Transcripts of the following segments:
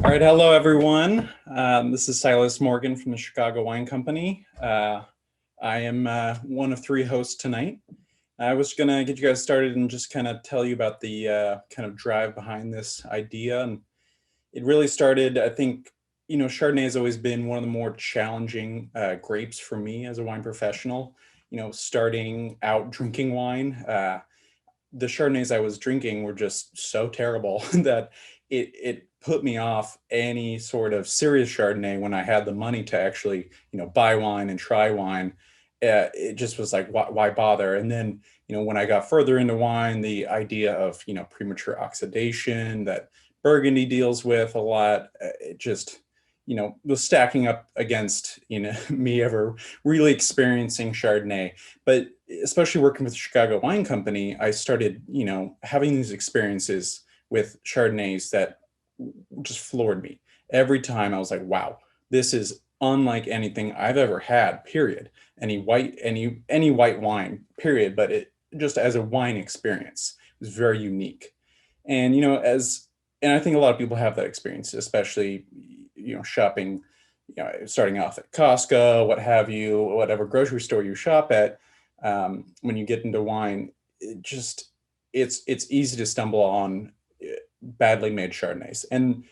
All right, hello everyone. This is Silas Morgan from the Chicago Wine Company. I am one of three hosts tonight. I was gonna get you guys started and just kind of tell you about the kind of drive behind this idea. And it really started, I think, Chardonnay has always been one of the more challenging grapes for me as a wine professional. Starting out drinking wine, the Chardonnays I was drinking were just so terrible that it put me off any sort of serious Chardonnay when I had the money to actually, buy wine and try wine. It just was like, why bother? And then, when I got further into wine, the idea of, premature oxidation that Burgundy deals with a lot, it just, was stacking up against, me ever really experiencing Chardonnay. But especially working with the Chicago Wine Company, I started, having these experiences with Chardonnays that just floored me. Every time I was like, wow, this is unlike anything I've ever had, period. Any white wine, period. But it just as a wine experience was very unique. And and I think a lot of people have that experience, especially shopping, starting off at Costco, what have you, whatever grocery store you shop at. When you get into wine, it's easy to stumble on badly made Chardonnays. And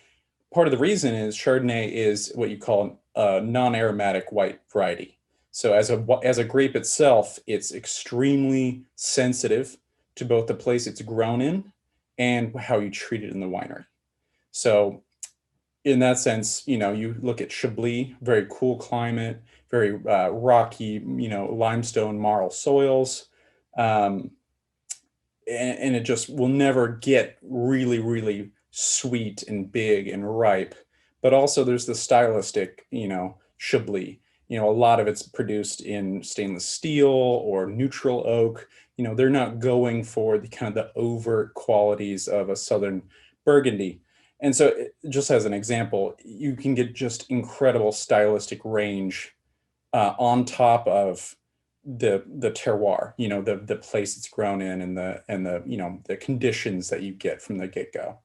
part of the reason is Chardonnay is what you call a non-aromatic white variety. So as a grape itself, it's extremely sensitive to both the place it's grown in and how you treat it in the winery. So in that sense, you look at Chablis, very cool climate, very rocky, limestone marl soils. And it just will never get really, really sweet and big and ripe. But also there's the stylistic, Chablis. A lot of it's produced in stainless steel or neutral oak. They're not going for the kind of the overt qualities of a Southern Burgundy. And so just as an example, you can get just incredible stylistic range on top of the terroir, the place it's grown in and the conditions that you get from the get-go.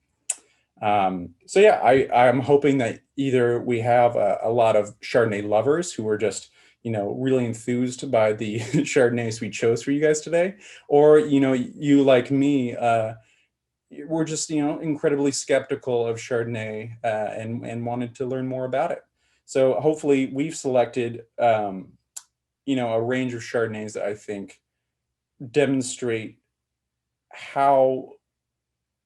So yeah, I'm hoping that either we have a lot of Chardonnay lovers who are just really enthused by the Chardonnays we chose for you guys today, or you like me, we're just incredibly skeptical of Chardonnay and wanted to learn more about it. So hopefully we've selected a range of Chardonnays that I think demonstrate how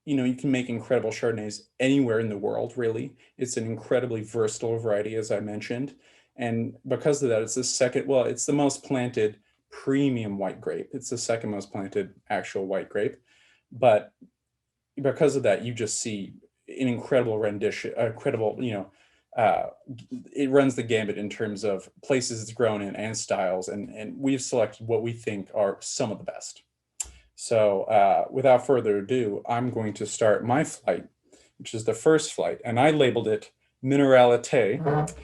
you can make incredible Chardonnays anywhere in the world. Really, it's an incredibly versatile variety, as I mentioned, and because of that, it's the most planted premium white grape. It's the second most planted actual white grape, but because of that, you just see an incredible rendition, incredible, it runs the gambit in terms of places it's grown in and styles, and we've selected what we think are some of the best. So without further ado, I'm going to start my flight, which is the first flight, and I labeled it Mineralité.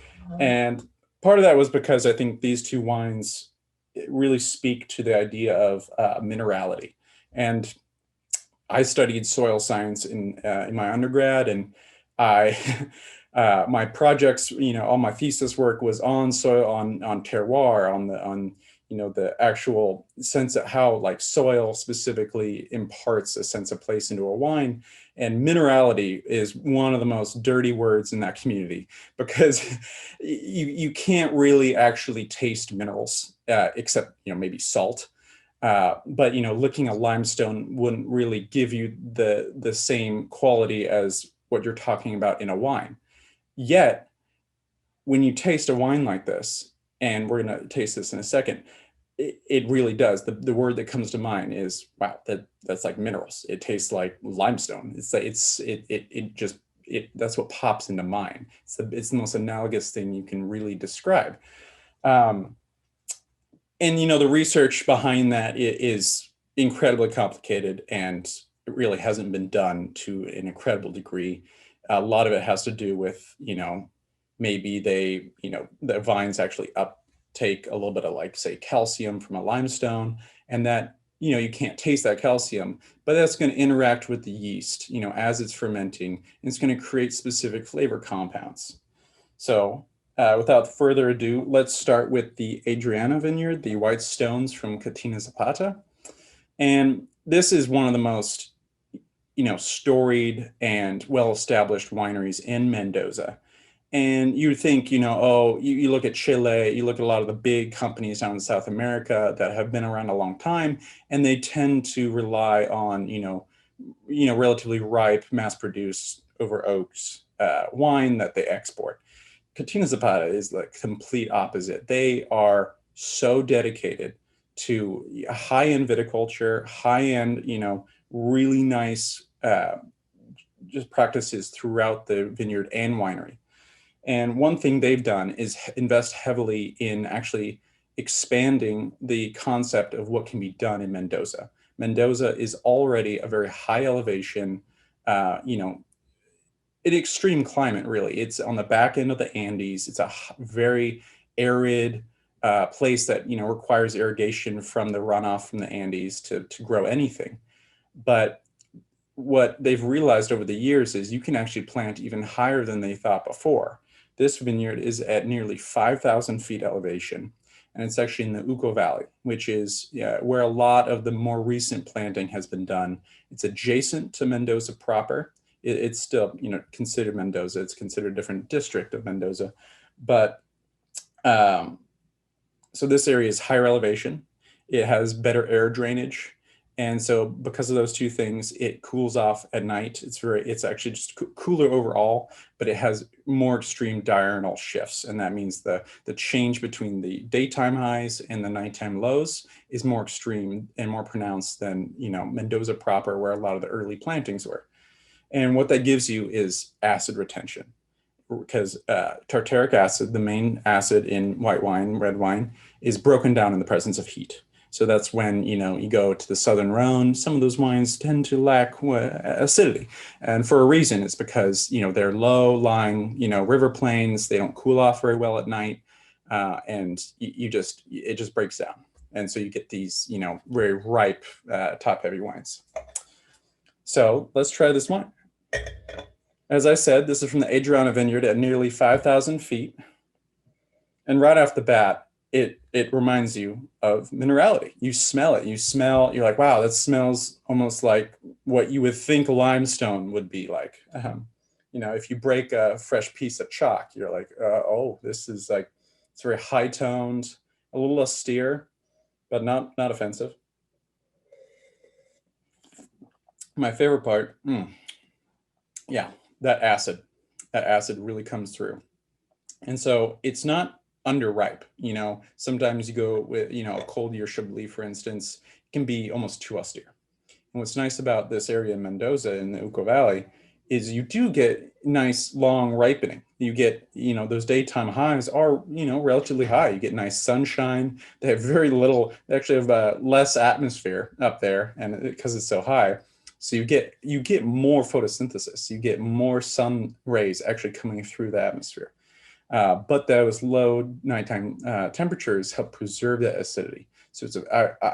And part of that was because I think these two wines really speak to the idea of minerality. And I studied soil science in my undergrad, and I my projects, all my thesis work was on soil, on terroir, on the actual sense of how like soil specifically imparts a sense of place into a wine. And minerality is one of the most dirty words in that community, because you can't really actually taste minerals except maybe salt. But licking a limestone wouldn't really give you the same quality as what you're talking about in a wine. Yet, when you taste a wine like this, and we're going to taste this in a second, it really does. The word that comes to mind is, wow, that's like minerals. It tastes like limestone. That's what pops into mind. It's the most analogous thing you can really describe. And the research behind that is incredibly complicated, and it really hasn't been done to an incredible degree. A lot of it has to do with maybe the vines actually uptake a little bit of, like, say, calcium from a limestone, and that you can't taste that calcium, but that's going to interact with the yeast, as it's fermenting, and it's going to create specific flavor compounds. So, without further ado, let's start with the Adrianna vineyard, the white stones from Catena Zapata. And this is one of the most, storied and well-established wineries in Mendoza. And you would think, you look at Chile, you look at a lot of the big companies down in South America that have been around a long time, and they tend to rely on, relatively ripe, mass-produced over oaks wine that they export. Catena Zapata is the complete opposite. They are so dedicated to high-end viticulture, high-end, really nice just practices throughout the vineyard and winery. And one thing they've done is invest heavily in actually expanding the concept of what can be done in Mendoza. Mendoza is already a very high elevation, an extreme climate, really. It's on the back end of the Andes. It's a very arid place that, requires irrigation from the runoff from the Andes to grow anything. But what they've realized over the years is you can actually plant even higher than they thought before. This vineyard is at nearly 5,000 feet elevation, and it's actually in the Uco Valley, which is where a lot of the more recent planting has been done. It's adjacent to Mendoza proper. It's still, considered Mendoza. It's considered a different district of Mendoza. But so this area is higher elevation. It has better air drainage. And so because of those two things, it cools off at night. It's actually just cooler overall, but it has more extreme diurnal shifts. And that means the change between the daytime highs and the nighttime lows is more extreme and more pronounced than, Mendoza proper, where a lot of the early plantings were. And what that gives you is acid retention, because tartaric acid, the main acid in white wine, red wine, is broken down in the presence of heat. So that's when, you go to the Southern Rhone, some of those wines tend to lack acidity. And for a reason, it's because, they're low-lying, river plains, they don't cool off very well at night, and it just breaks down. And so you get these, very ripe, top-heavy wines. So let's try this wine. As I said, this is from the Adrianna vineyard at nearly 5,000 feet. And right off the bat, it reminds you of minerality. You smell it. You're like, wow, that smells almost like what you would think limestone would be like. If you break a fresh piece of chalk, you're like, oh, this is like, it's very high toned, a little austere, but not offensive. My favorite part, yeah, that acid really comes through. And so it's not underripe. Sometimes you go with, a cold year Chablis, for instance, can be almost too austere. And what's nice about this area in Mendoza in the Uco Valley is you do get nice long ripening. You get, those daytime highs are, relatively high. You get nice sunshine. They have very little, they actually have less atmosphere up there, and because it's so high. So you get more photosynthesis. You get more sun rays actually coming through the atmosphere. But those low nighttime temperatures help preserve that acidity. So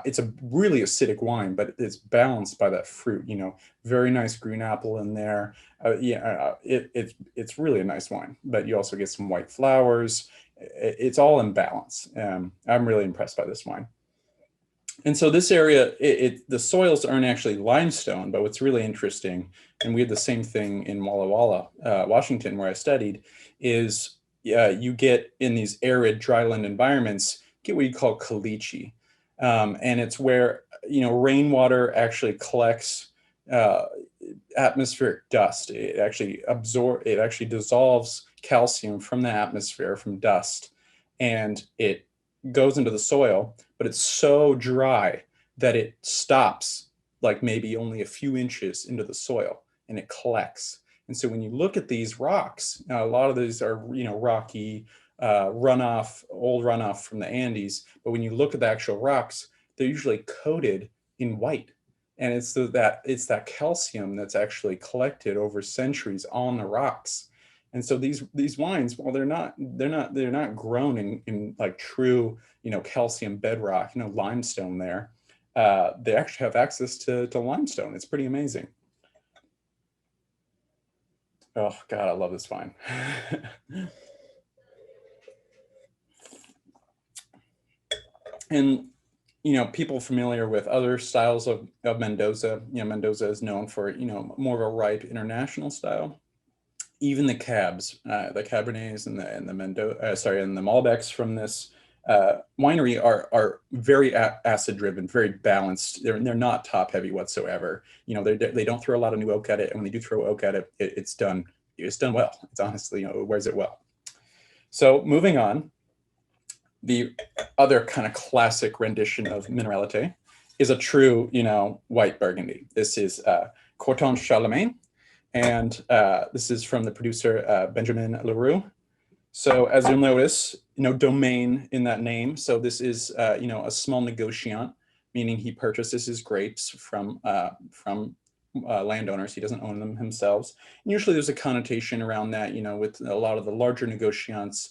it's a really acidic wine, but it's balanced by that fruit. Very nice green apple in there. It's really a nice wine. But you also get some white flowers. It's all in balance. I'm really impressed by this wine. And so this area, the soils aren't actually limestone, but what's really interesting, and we had the same thing in Walla Walla, Washington, where I studied, is you get in these arid dryland environments, get what you call caliche. And it's where, rainwater actually collects atmospheric dust. It actually dissolves calcium from the atmosphere, from dust, and it goes into the soil, but it's so dry that it stops like maybe only a few inches into the soil, and it collects. And so when you look at these rocks, now a lot of these are, rocky old runoff from the Andes, but when you look at the actual rocks, they're usually coated in white. And it's that calcium that's actually collected over centuries on the rocks. And so these wines, while they're not grown in like true, calcium bedrock, limestone there, they actually have access to limestone. It's pretty amazing. Oh God, I love this wine. And people familiar with other styles of Mendoza, Mendoza is known for, more of a ripe international style. Even the cabs, the Cabernets and the and the Malbecs from this winery are very acid driven, very balanced. They're not top heavy whatsoever. They don't throw a lot of new oak at it, and when they do throw oak at it, it's done well. It's honestly, it wears it well. So moving on, the other kind of classic rendition of Mineralité is a true, white Burgundy. This is Corton-Charlemagne, and this is from the producer Benjamin Leroux. So as you'll notice, domain in that name. So this is, a small negociant, meaning he purchases his grapes from landowners. He doesn't own them himself. And usually there's a connotation around that, with a lot of the larger negociants,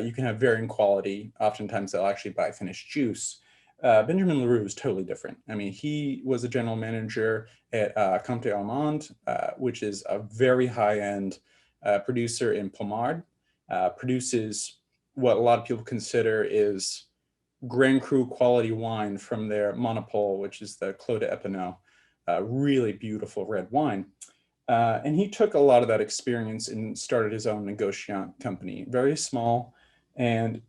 you can have varying quality. Oftentimes they'll actually buy finished juice. Benjamin Leroux is totally different. I mean, he was a general manager at Comté-Armand, which is a very high-end producer in Pommard. Produces what a lot of people consider is Grand Cru quality wine from their monopole, which is the Clos d'Epinot, really beautiful red wine. And he took a lot of that experience and started his own negociant company, very small. And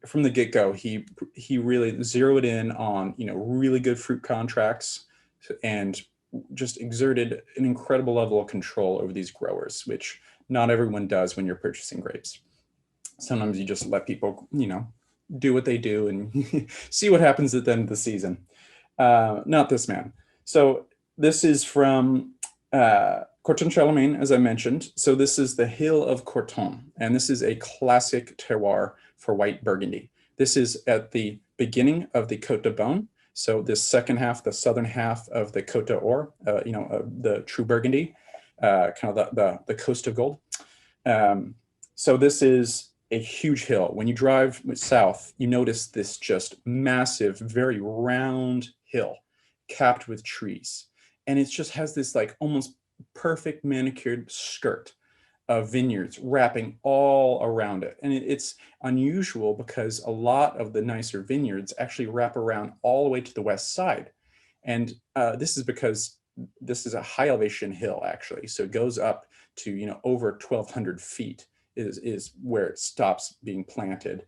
from the get-go, he really zeroed in on, really good fruit contracts and just exerted an incredible level of control over these growers, which not everyone does when you're purchasing grapes. Sometimes you just let people, do what they do and see what happens at the end of the season. Not this man. So this is from Corton-Charlemagne, as I mentioned. So this is the Hill of Corton, and this is a classic terroir for white Burgundy. This is at the beginning of the Côte de Beaune. So this second half, the southern half of the Côte d'Or, the true Burgundy, kind of the coast of gold. So this is a huge hill. When you drive south, you notice this just massive, very round hill capped with trees. And it just has this like almost perfect manicured skirt of vineyards wrapping all around it. And it's unusual because a lot of the nicer vineyards actually wrap around all the way to the west side. And this is because this is a high elevation hill, actually. So it goes up to, over 1,200 feet is where it stops being planted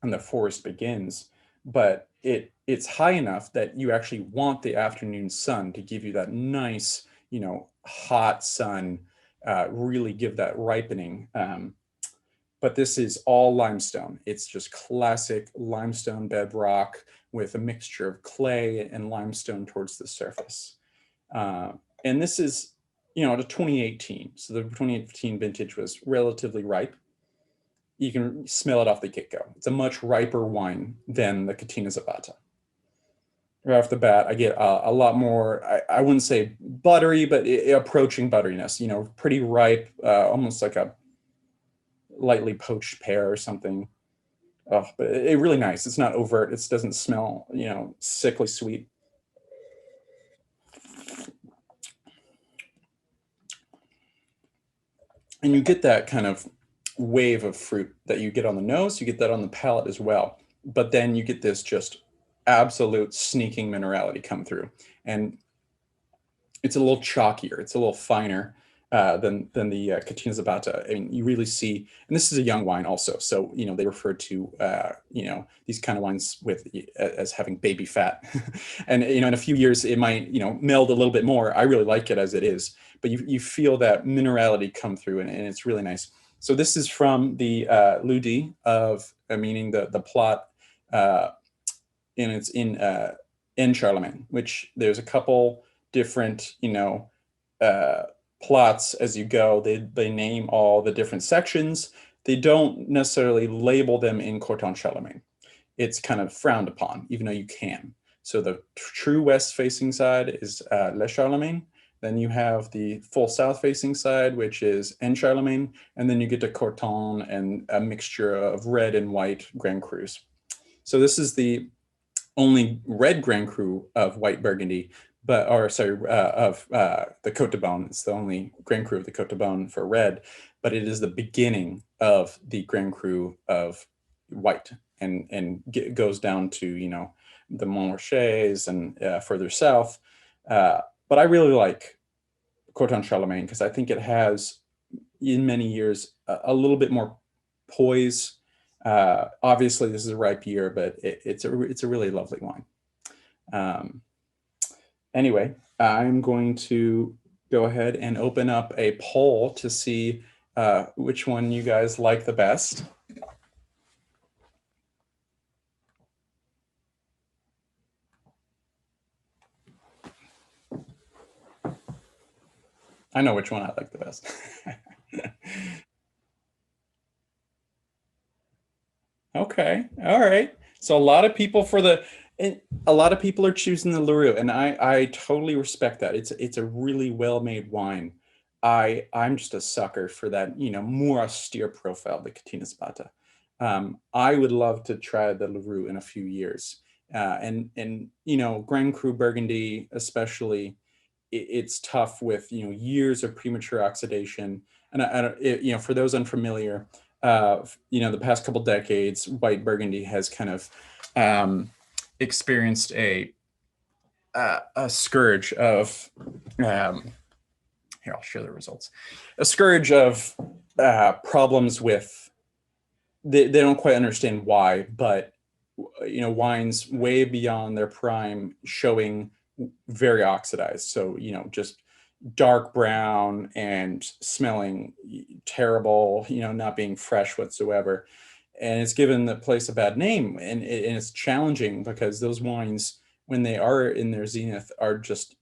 and the forest begins. But it's high enough that you actually want the afternoon sun to give you that nice, hot sun, really give that ripening. But this is all limestone. It's just classic limestone bedrock with a mixture of clay and limestone towards the surface. And this is, to 2018. So the 2018 vintage was relatively ripe. You can smell it off the get-go. It's a much riper wine than the Catena Zapata. Right off the bat, I get a lot more, I wouldn't say buttery, but approaching butteriness, pretty ripe, almost like a lightly poached pear or something. Oh, but it really nice. It's not overt. It doesn't smell, sickly sweet. And you get that kind of wave of fruit that you get on the nose. You get that on the palate as well. But then you get this just absolute sneaking minerality come through. And it's a little chalkier. It's a little finer than the Catena Zapata. I mean, you really see, and this is a young wine also. So, they refer to, these kind of wines as having baby fat. And, in a few years, it might, meld a little bit more. I really like it as it is. But you feel that minerality come through, and it's really nice. So this is from the Ludi of, meaning the plot, and it's in Charlemagne, which there's a couple different, plots as you go. They name all the different sections. They don't necessarily label them in Corton-Charlemagne. It's kind of frowned upon, even though you can. So the true west-facing side is Les Charlemagne. Then you have the full south-facing side, which is En Charlemagne, and then you get to Corton and a mixture of red and white Grand Crus. So this is the only red Grand Cru of white Burgundy, but or sorry, of the Côte de Beaune. It's the only Grand Cru of the Côte de Beaune for red, but it is the beginning of the Grand Cru of white, and goes down to the Montrachets and further south. But I really like Corton-Charlemagne because I think it has, in many years, a little bit more poise. Obviously, this is a ripe year, but it's a really lovely wine. Um, anyway, I'm going to go ahead and open up a poll to see which one you guys like the best. I know which one I like the best. Okay. All right. So a lot of people for the a lot of people are choosing the Leroux, and I totally respect that. It's a really well-made wine. I'm just a sucker for that, more austere profile, the Catena Zapata. I would love to try the Leroux in a few years. And Grand Cru Burgundy especially, it's tough with years of premature oxidation. And for those unfamiliar, the past couple decades, white Burgundy has kind of experienced a scourge of here. I'll share the results. A scourge of problems with they don't quite understand why, but wines way beyond their prime showing very oxidized. So just dark brown and smelling terrible, not being fresh whatsoever. And it's given the place a bad name. And it's challenging because those wines, when they are in their zenith, are just,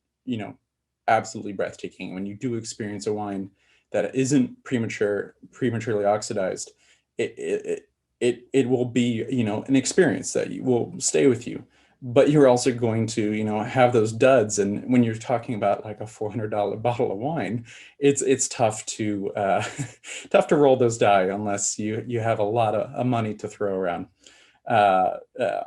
absolutely breathtaking. When you do experience a wine that isn't prematurely oxidized, it will be, an experience that will stay with you. But you're also going to, have those duds. And when you're talking about like a $400 bottle of wine, it's tough to tough to roll those die unless you have a lot of money to throw around. Uh, uh,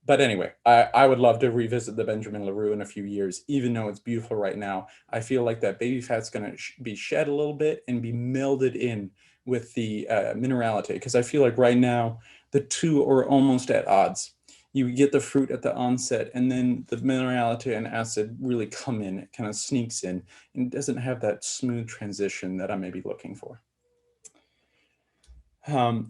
but anyway, I would love to revisit the Benjamin Leroux in a few years, even though it's beautiful right now. I feel like that baby fat's going to be shed a little bit and be melded in with the minerality, because I feel like right now the two are almost at odds. You get the fruit at the onset, and then the minerality and acid really come in. It kind of sneaks in and doesn't have that smooth transition that I may be looking for.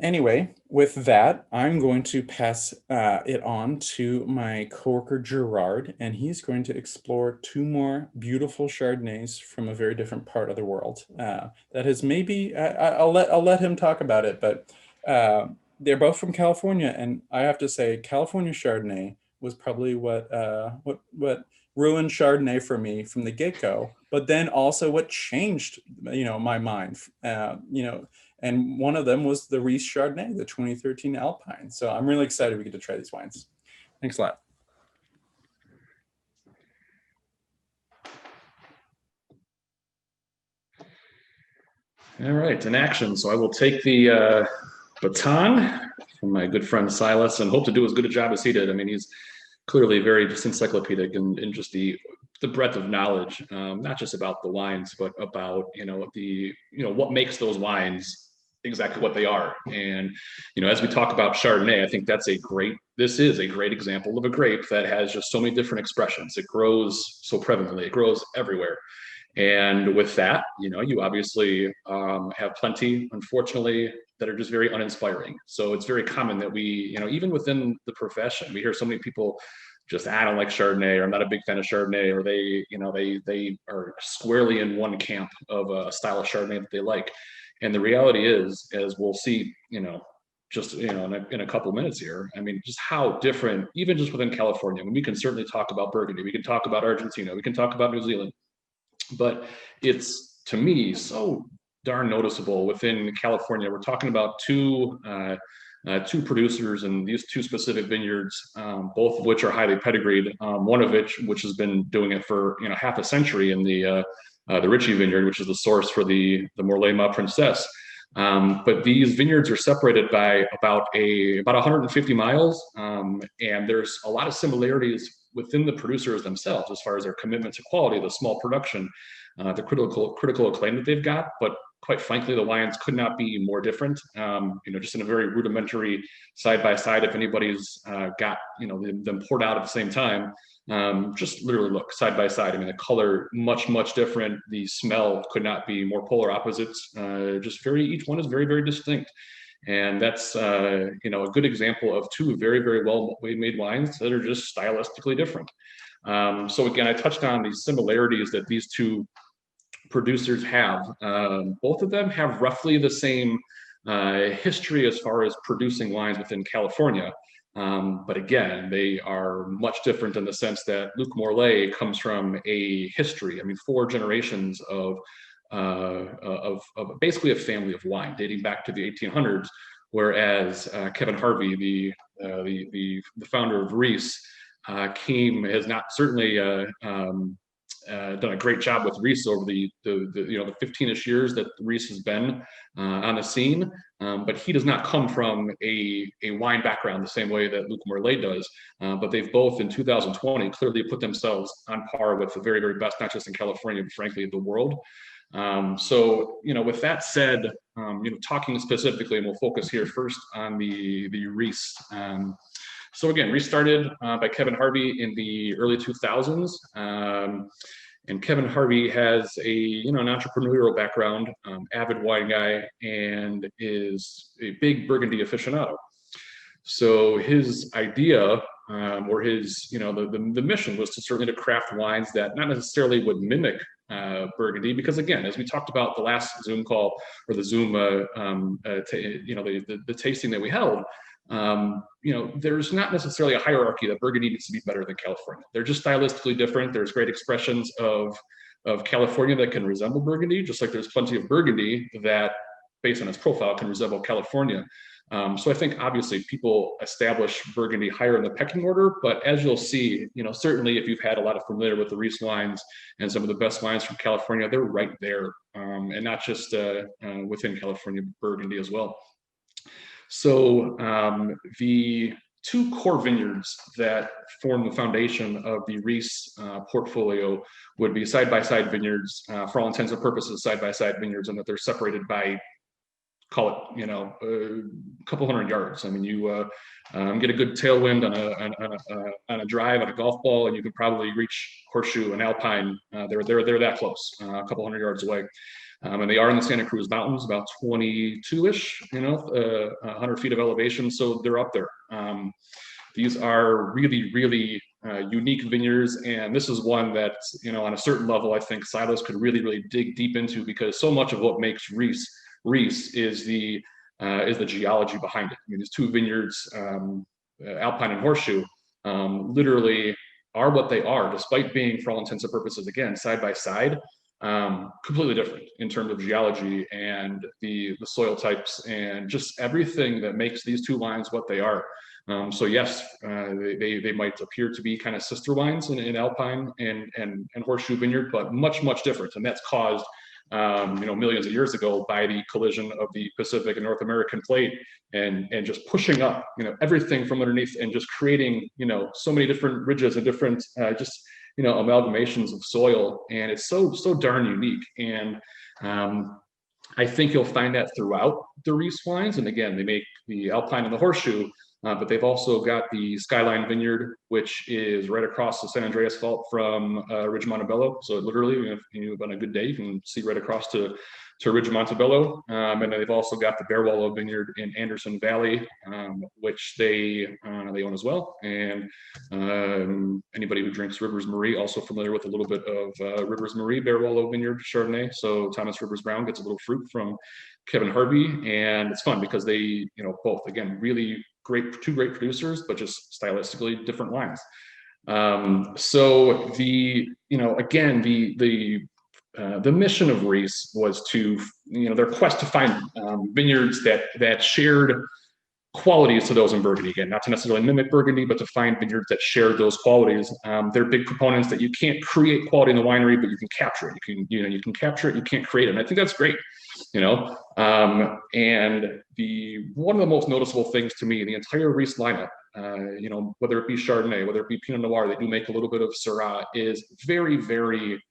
Anyway, with that, I'm going to pass it on to my coworker Gerard, and he's going to explore two more beautiful Chardonnays from a very different part of the world. That is maybe I'll let him talk about it, but they're both from California, and I have to say, California Chardonnay was probably what ruined Chardonnay for me from the get-go, but then also what changed my mind. And one of them was the Rhys Chardonnay, the 2013 Alpine. So I'm really excited we get to try these wines. Thanks a lot. All right, in action. So I will take the baton from my good friend Silas and hope to do as good a job as he did. I mean, he's clearly very just encyclopedic in just the breadth of knowledge, not just about the wines, but about what makes those wines exactly what they are. And as we talk about Chardonnay, I think this is a great example of a grape that has just so many different expressions. It grows so prevalently, it grows everywhere. And with that, you obviously have plenty, unfortunately, that are just very uninspiring. So it's very common that we, even within the profession, we hear so many people just, I don't like Chardonnay, or I'm not a big fan of Chardonnay, or they are squarely in one camp of a style of Chardonnay that they like. And the reality is, as we'll see, just in a couple minutes here, I mean, just how different, even just within California. I mean, we can certainly talk about Burgundy, we can talk about Argentina, we can talk about New Zealand, but it's, to me, so darn noticeable within California. We're talking about two producers and these two specific vineyards, both of which are highly pedigreed. One of which has been doing it for half a century in the Ritchie Vineyard, which is the source for the Morlet Princesse. But these vineyards are separated by about 150 miles, and there's a lot of similarities within the producers themselves as far as their commitment to quality, the small production, the critical acclaim that they've got. But quite frankly, the wines could not be more different. Just in a very rudimentary side by side. If anybody's got them poured out at the same time, just literally look side by side. I mean, the color much different. The smell could not be more polar opposites. Each one is very, very distinct. And that's a good example of two very well made wines that are just stylistically different. So again, I touched on these similarities that these two producers have. Both of them have roughly the same history as far as producing wines within California. But again, they are much different in the sense that Luc Morlet comes from a history. I mean, 4 generations of basically a family of wine dating back to the 1800s. Whereas Kevin Harvey, the founder of Rhys, has not certainly done a great job with Rhys over the 15-ish years that Rhys has been on the scene. But he does not come from a wine background the same way that Luc Morlet does. But they've both in 2020 clearly put themselves on par with the very best, not just in California, but frankly the world. So with that said, talking specifically, and we'll focus here first on the Rhys. So again, Rhys started by Kevin Harvey in the early 2000s. And Kevin Harvey has an entrepreneurial background, avid wine guy, and is a big Burgundy aficionado. So his idea, or his, the mission was to certainly to craft wines that not necessarily would mimic Burgundy, because again, as we talked about the last Zoom call, or the Zoom, the tasting that we held, there's not necessarily a hierarchy that Burgundy needs to be better than California. They're just stylistically different. There's great expressions of California that can resemble Burgundy, just like there's plenty of Burgundy that, based on its profile, can resemble California. So I think obviously people establish Burgundy higher in the pecking order, but as you'll see, certainly if you've had a lot of familiar with the Rhys wines and some of the best wines from California, they're right there, and not just within California, Burgundy as well. So the 2 core vineyards that form the foundation of the Rhys portfolio would be side-by-side vineyards, for all intents and purposes, side-by-side vineyards, and that they're separated by, call it, a couple hundred yards. I mean, you get a good tailwind on a drive, on a golf ball, and you could probably reach Horseshoe and Alpine. They're that close, a couple hundred yards away. And they are in the Santa Cruz Mountains, about 22-ish, 100 feet of elevation. So they're up there. These are really unique vineyards. And this is one that, on a certain level, I think Silas could really dig deep into, because so much of what makes Rhys is the geology behind it. I mean, these 2 vineyards, Alpine and Horseshoe, literally are what they are, despite being, for all intents and purposes, again, side by side. Completely different in terms of geology and the soil types and just everything that makes these 2 wines what they are. So yes, they might appear to be kind of sister wines in Alpine and Horseshoe Vineyard, but much different, and that's caused millions of years ago by the collision of the Pacific and North American plate and just pushing up everything from underneath and just creating so many different ridges and different amalgamations of soil, and it's so darn unique. And I think you'll find that throughout the Rhys wines. And again, they make the Alpine and the Horseshoe, but they've also got the Skyline Vineyard, which is right across the San Andreas Fault from Ridge Montebello. So literally, on a good day, you can see right across to Ridge Montebello. And then they've also got the Bear Wallow Vineyard in Anderson Valley, which they own as well. And anybody who drinks Rivers Marie, also familiar with a little bit of Rivers Marie Bear Wallow Vineyard Chardonnay. So Thomas Rivers Brown gets a little fruit from Kevin Harvey, and it's fun because they, both, again, really two great producers, but just stylistically different wines. So again, the mission of Rhys was to, their quest to find vineyards that shared qualities to those in Burgundy. Again, not to necessarily mimic Burgundy, but to find vineyards that share those qualities. They're big proponents that you can't create quality in the winery, but you can capture it. You can capture it, you can't create it. And I think that's great. And one of the most noticeable things to me, the entire Rhys lineup, whether it be Chardonnay, whether it be Pinot Noir, they do make a little bit of Syrah, is very, very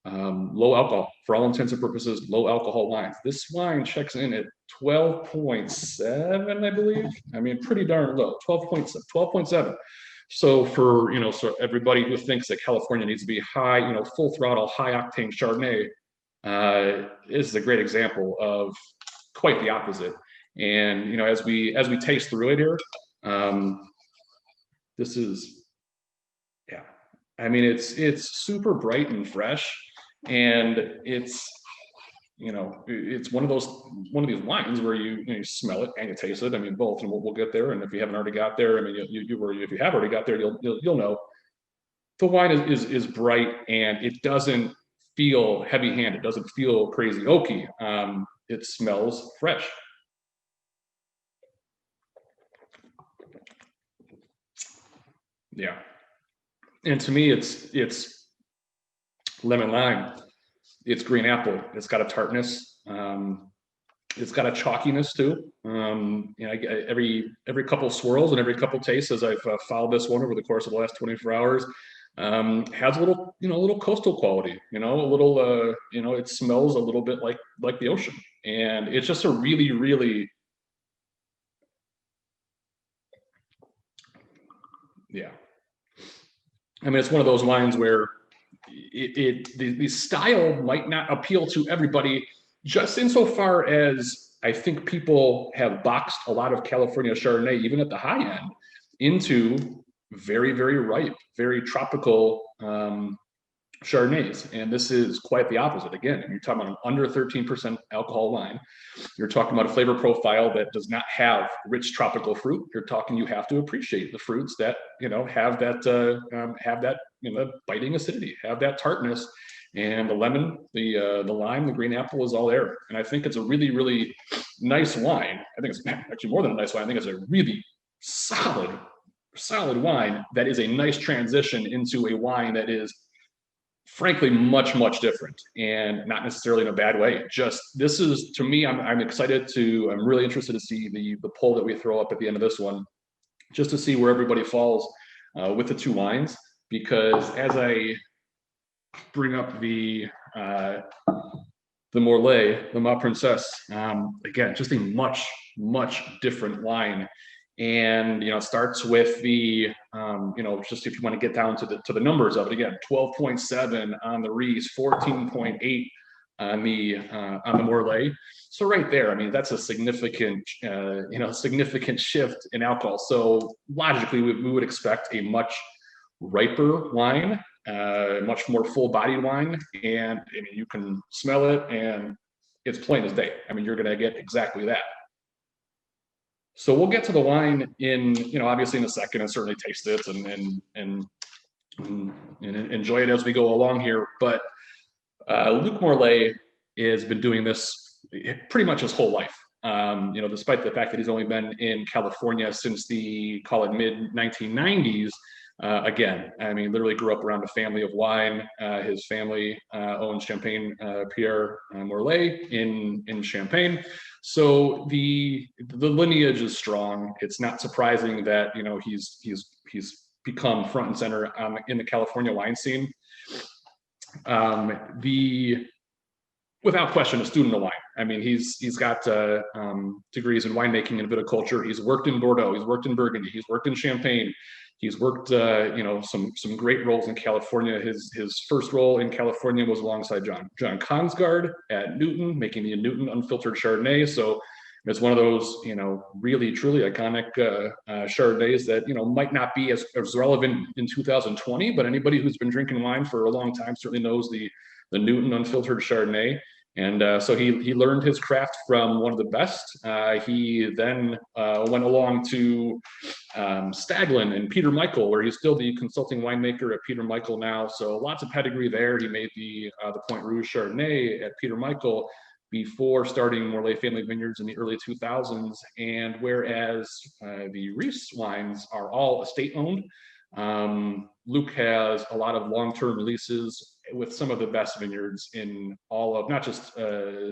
low alcohol. For all intents and purposes, low alcohol wines. This wine checks in at 12.7, I believe. I mean, pretty darn low, 12.7. So for, so everybody who thinks that California needs to be high, full throttle, high octane Chardonnay, this is a great example of quite the opposite. And, as we taste through it here, this is, yeah, I mean, it's super bright and fresh, and it's one of these wines where you smell it and you taste it. I mean, both, and we'll get there. And if you haven't already got there, I mean, if you have already got there, you'll know the wine is bright, and it doesn't feel heavy-handed. It doesn't feel crazy oaky. It smells fresh. Yeah, and to me, it's lemon lime. It's green apple. It's got a tartness. It's got a chalkiness too. Every couple swirls and every couple tastes, as I've followed this one over the course of the last 24 hours, has a little coastal quality. It smells a little bit like the ocean, and it's just a really, really, yeah. I mean, it's one of those wines where the style might not appeal to everybody, just insofar as I think people have boxed a lot of California Chardonnay, even at the high end, into very, very ripe, very tropical Chardonnays. And this is quite the opposite. Again, you're talking about an under 13% alcohol wine. You're talking about a flavor profile that does not have rich tropical fruit. You have to appreciate the fruits that, have that biting acidity, have that tartness, and the lemon, the lime, the green apple is all there. And I think it's a really, really nice wine. I think it's actually more than a nice wine. I think it's a really solid wine that is a nice transition into a wine that is frankly much, much different, and not necessarily in a bad way. Just, this is, to me, I'm really interested to see the poll that we throw up at the end of this one, just to see where everybody falls with the two wines. Because as I bring up the Morlet, the Ma Princesse, again, just a much, much different wine. And it starts with the just if you want to get down to the numbers of it, again, 12.7 on the Rhys, 14.8 on the Morlet. So right there, I mean, that's a significant shift in alcohol. So logically, we would expect a much riper wine, much more full-bodied wine, and I mean, you can smell it, and it's plain as day. I mean, you're going to get exactly that. So we'll get to the wine obviously in a second, and certainly taste it and enjoy it as we go along here. But Luc Morlet has been doing this pretty much his whole life. Despite the fact that he's only been in California since the, call it, mid-1990s. Again, I mean, literally grew up around a family of wine. His family owns Champagne Pierre Morlet in Champagne. So the lineage is strong. It's not surprising that he's become front and center in the California wine scene. Without question, a student of wine. I mean, he's got degrees in winemaking and viticulture. He's worked in Bordeaux. He's worked in Burgundy. He's worked in Champagne. He's worked, some great roles in California. His first role in California was alongside John Kongsgaard at Newton, making the Newton unfiltered Chardonnay. So it's one of those, really truly iconic Chardonnays that might not be as relevant in 2020, but anybody who's been drinking wine for a long time certainly knows the Newton unfiltered Chardonnay. And so he learned his craft from one of the best. He then went along to Staglin and Peter Michael, where he's still the consulting winemaker at Peter Michael now. So lots of pedigree there. He made the Point Rouge Chardonnay at Peter Michael before starting Morlet Family Vineyards in the early 2000s. And whereas the Rhys wines are all estate owned, Luc has a lot of long-term leases with some of the best vineyards in all of, not just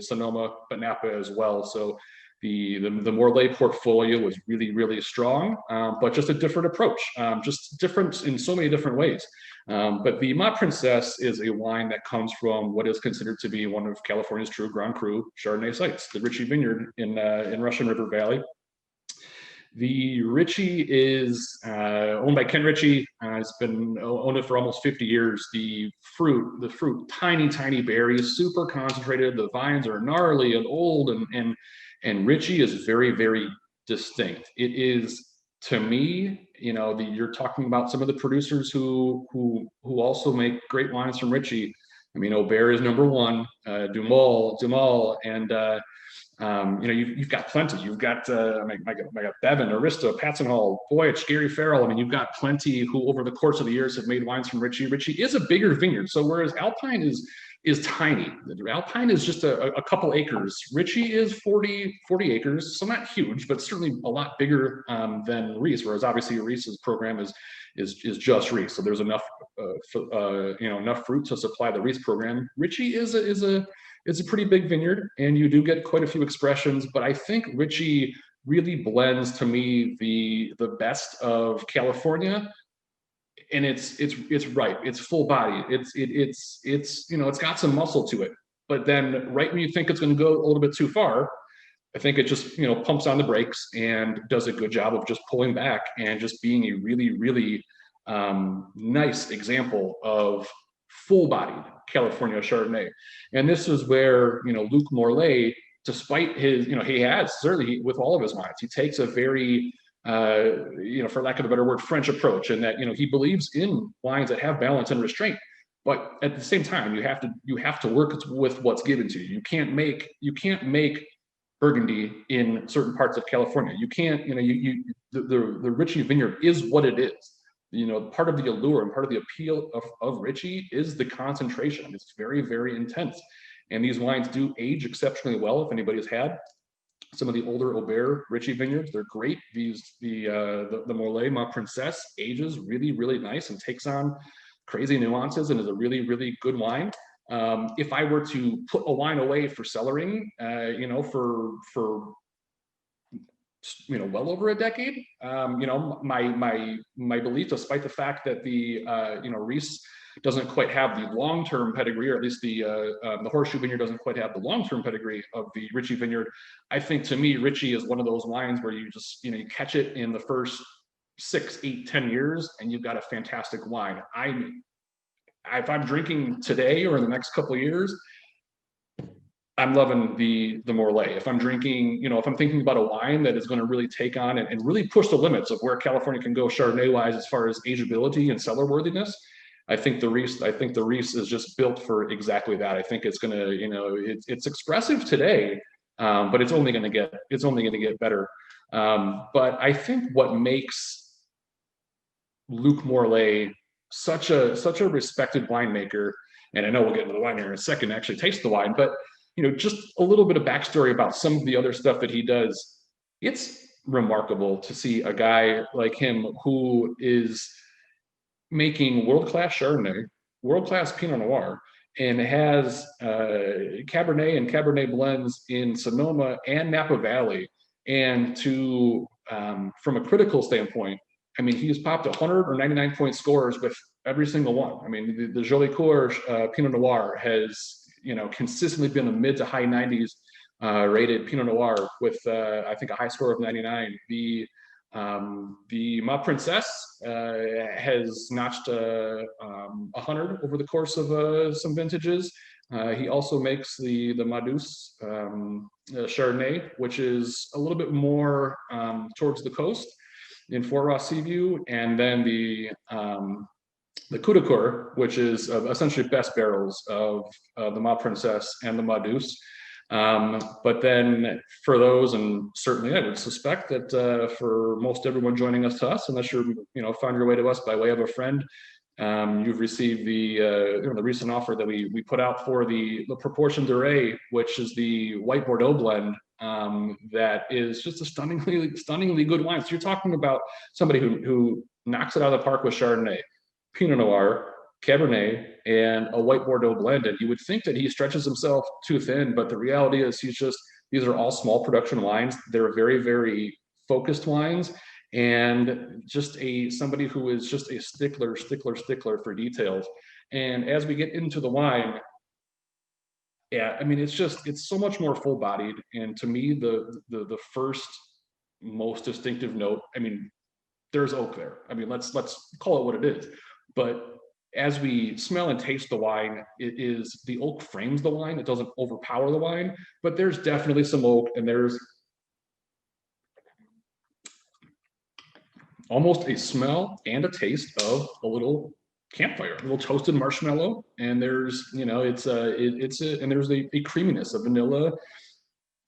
Sonoma, but Napa as well. So the Morlet portfolio was really, really strong, but just a different approach, just different in so many different ways. But the Ma Princesse is a wine that comes from what is considered to be one of California's true Grand Cru Chardonnay sites, the Ritchie Vineyard in Russian River Valley. The Ritchie is owned by Ken Ritchie. It's been owned it for almost 50 years. The fruit, tiny berries, super concentrated. The vines are gnarly and old, and Ritchie is very, very distinct. It is, to me, you're talking about some of the producers who also make great wines from Ritchie. I mean, Aubert is number one, Dumal, and you've got plenty. You've got Bevan, Arista, Patsenhall, Boych, Gary Farrell. I mean, you've got plenty who over the course of the years have made wines from Ritchie. Ritchie is a bigger vineyard. So whereas Alpine is tiny, Alpine is just a couple acres. Ritchie is 40 acres, so not huge, but certainly a lot bigger than Rhys. Whereas obviously Rhys's program is just Rhys, so there's enough enough fruit to supply the Rhys program. Ritchie is a pretty big vineyard, and you do get quite a few expressions, but I think Ritchie really blends, to me, the best of California, and it's ripe, it's full body, it's got some muscle to it, but then right when you think it's going to go a little bit too far, I think it just pumps on the brakes and does a good job of just pulling back and just being a really, really nice example of full-bodied California Chardonnay. And this is where Luc Morlet, despite his he has certainly with all of his wines, he takes a very for lack of a better word, French approach, and that he believes in wines that have balance and restraint. But at the same time, you have to work with what's given to you. You can't make Burgundy in certain parts of California. You can't, the Ritchie Vineyard is what it is. Part of the allure and part of the appeal of Ritchie is the concentration. It's very, very intense. And these wines do age exceptionally well. If anybody has had some of the older Aubert Ritchie vineyards, they're great. The Morlet Ma Princesse ages really, really nice and takes on crazy nuances and is a really, really good wine. If I were to put a wine away for cellaring, for well over a decade, my belief, despite the fact that the Rhys doesn't quite have the long-term pedigree, or at least the Horseshoe Vineyard doesn't quite have the long-term pedigree of the Ritchie Vineyard. I think, to me, Ritchie is one of those wines where you just you catch it in the first 6, 8, 10 years, and you've got a fantastic wine. If I'm drinking today or in the next couple of years, I'm loving the Morlet. If I'm drinking, if I'm thinking about a wine that is going to really take on and really push the limits of where California can go Chardonnay-wise as far as ageability and cellar worthiness, I think the Rhys is just built for exactly that. I think it's going to, it's expressive today, but it's only going to get better. But I think what makes Luc Morlet such a respected winemaker, and I know we'll get into the wine here in a second, actually taste the wine, but just a little bit of backstory about some of the other stuff that he does. It's remarkable to see a guy like him who is making world-class Chardonnay, world-class Pinot Noir, and has Cabernet and Cabernet blends in Sonoma and Napa Valley. And from a critical standpoint, I mean, he's popped 100 or 99-point scores with every single one. I mean, the Jolicoeur Pinot Noir has consistently been a mid to high 90s rated Pinot Noir with I think a high score of 99. The Ma Princesse has notched 100 over the course of some vintages. He also makes the Madouce Chardonnay, which is a little bit more towards the coast in Fort Ross Seaview, and then the Coup de Coeur, which is essentially best barrels of the Ma Princesse and the Madouce. But then for those, and certainly I would suspect that for most everyone joining us, unless you're found your way to us by way of a friend, you've received the recent offer that we put out for the Proportion Durée, which is the white Bordeaux blend that is just a stunningly good wine. So you're talking about somebody who knocks it out of the park with Chardonnay, Pinot Noir, Cabernet, and a white Bordeaux blend. And you would think that he stretches himself too thin, but the reality is these are all small production wines. They're very, very focused wines, and just somebody who is just a stickler for details. And as we get into the wine, yeah, I mean, it's so much more full bodied. And to me, the first most distinctive note, I mean, there's oak there. I mean, let's call it what it is. But as we smell and taste the wine, the oak frames the wine. It doesn't overpower the wine, but there's definitely some oak, and there's almost a smell and a taste of a little campfire, a little toasted marshmallow. And there's, and there's a creaminess of vanilla,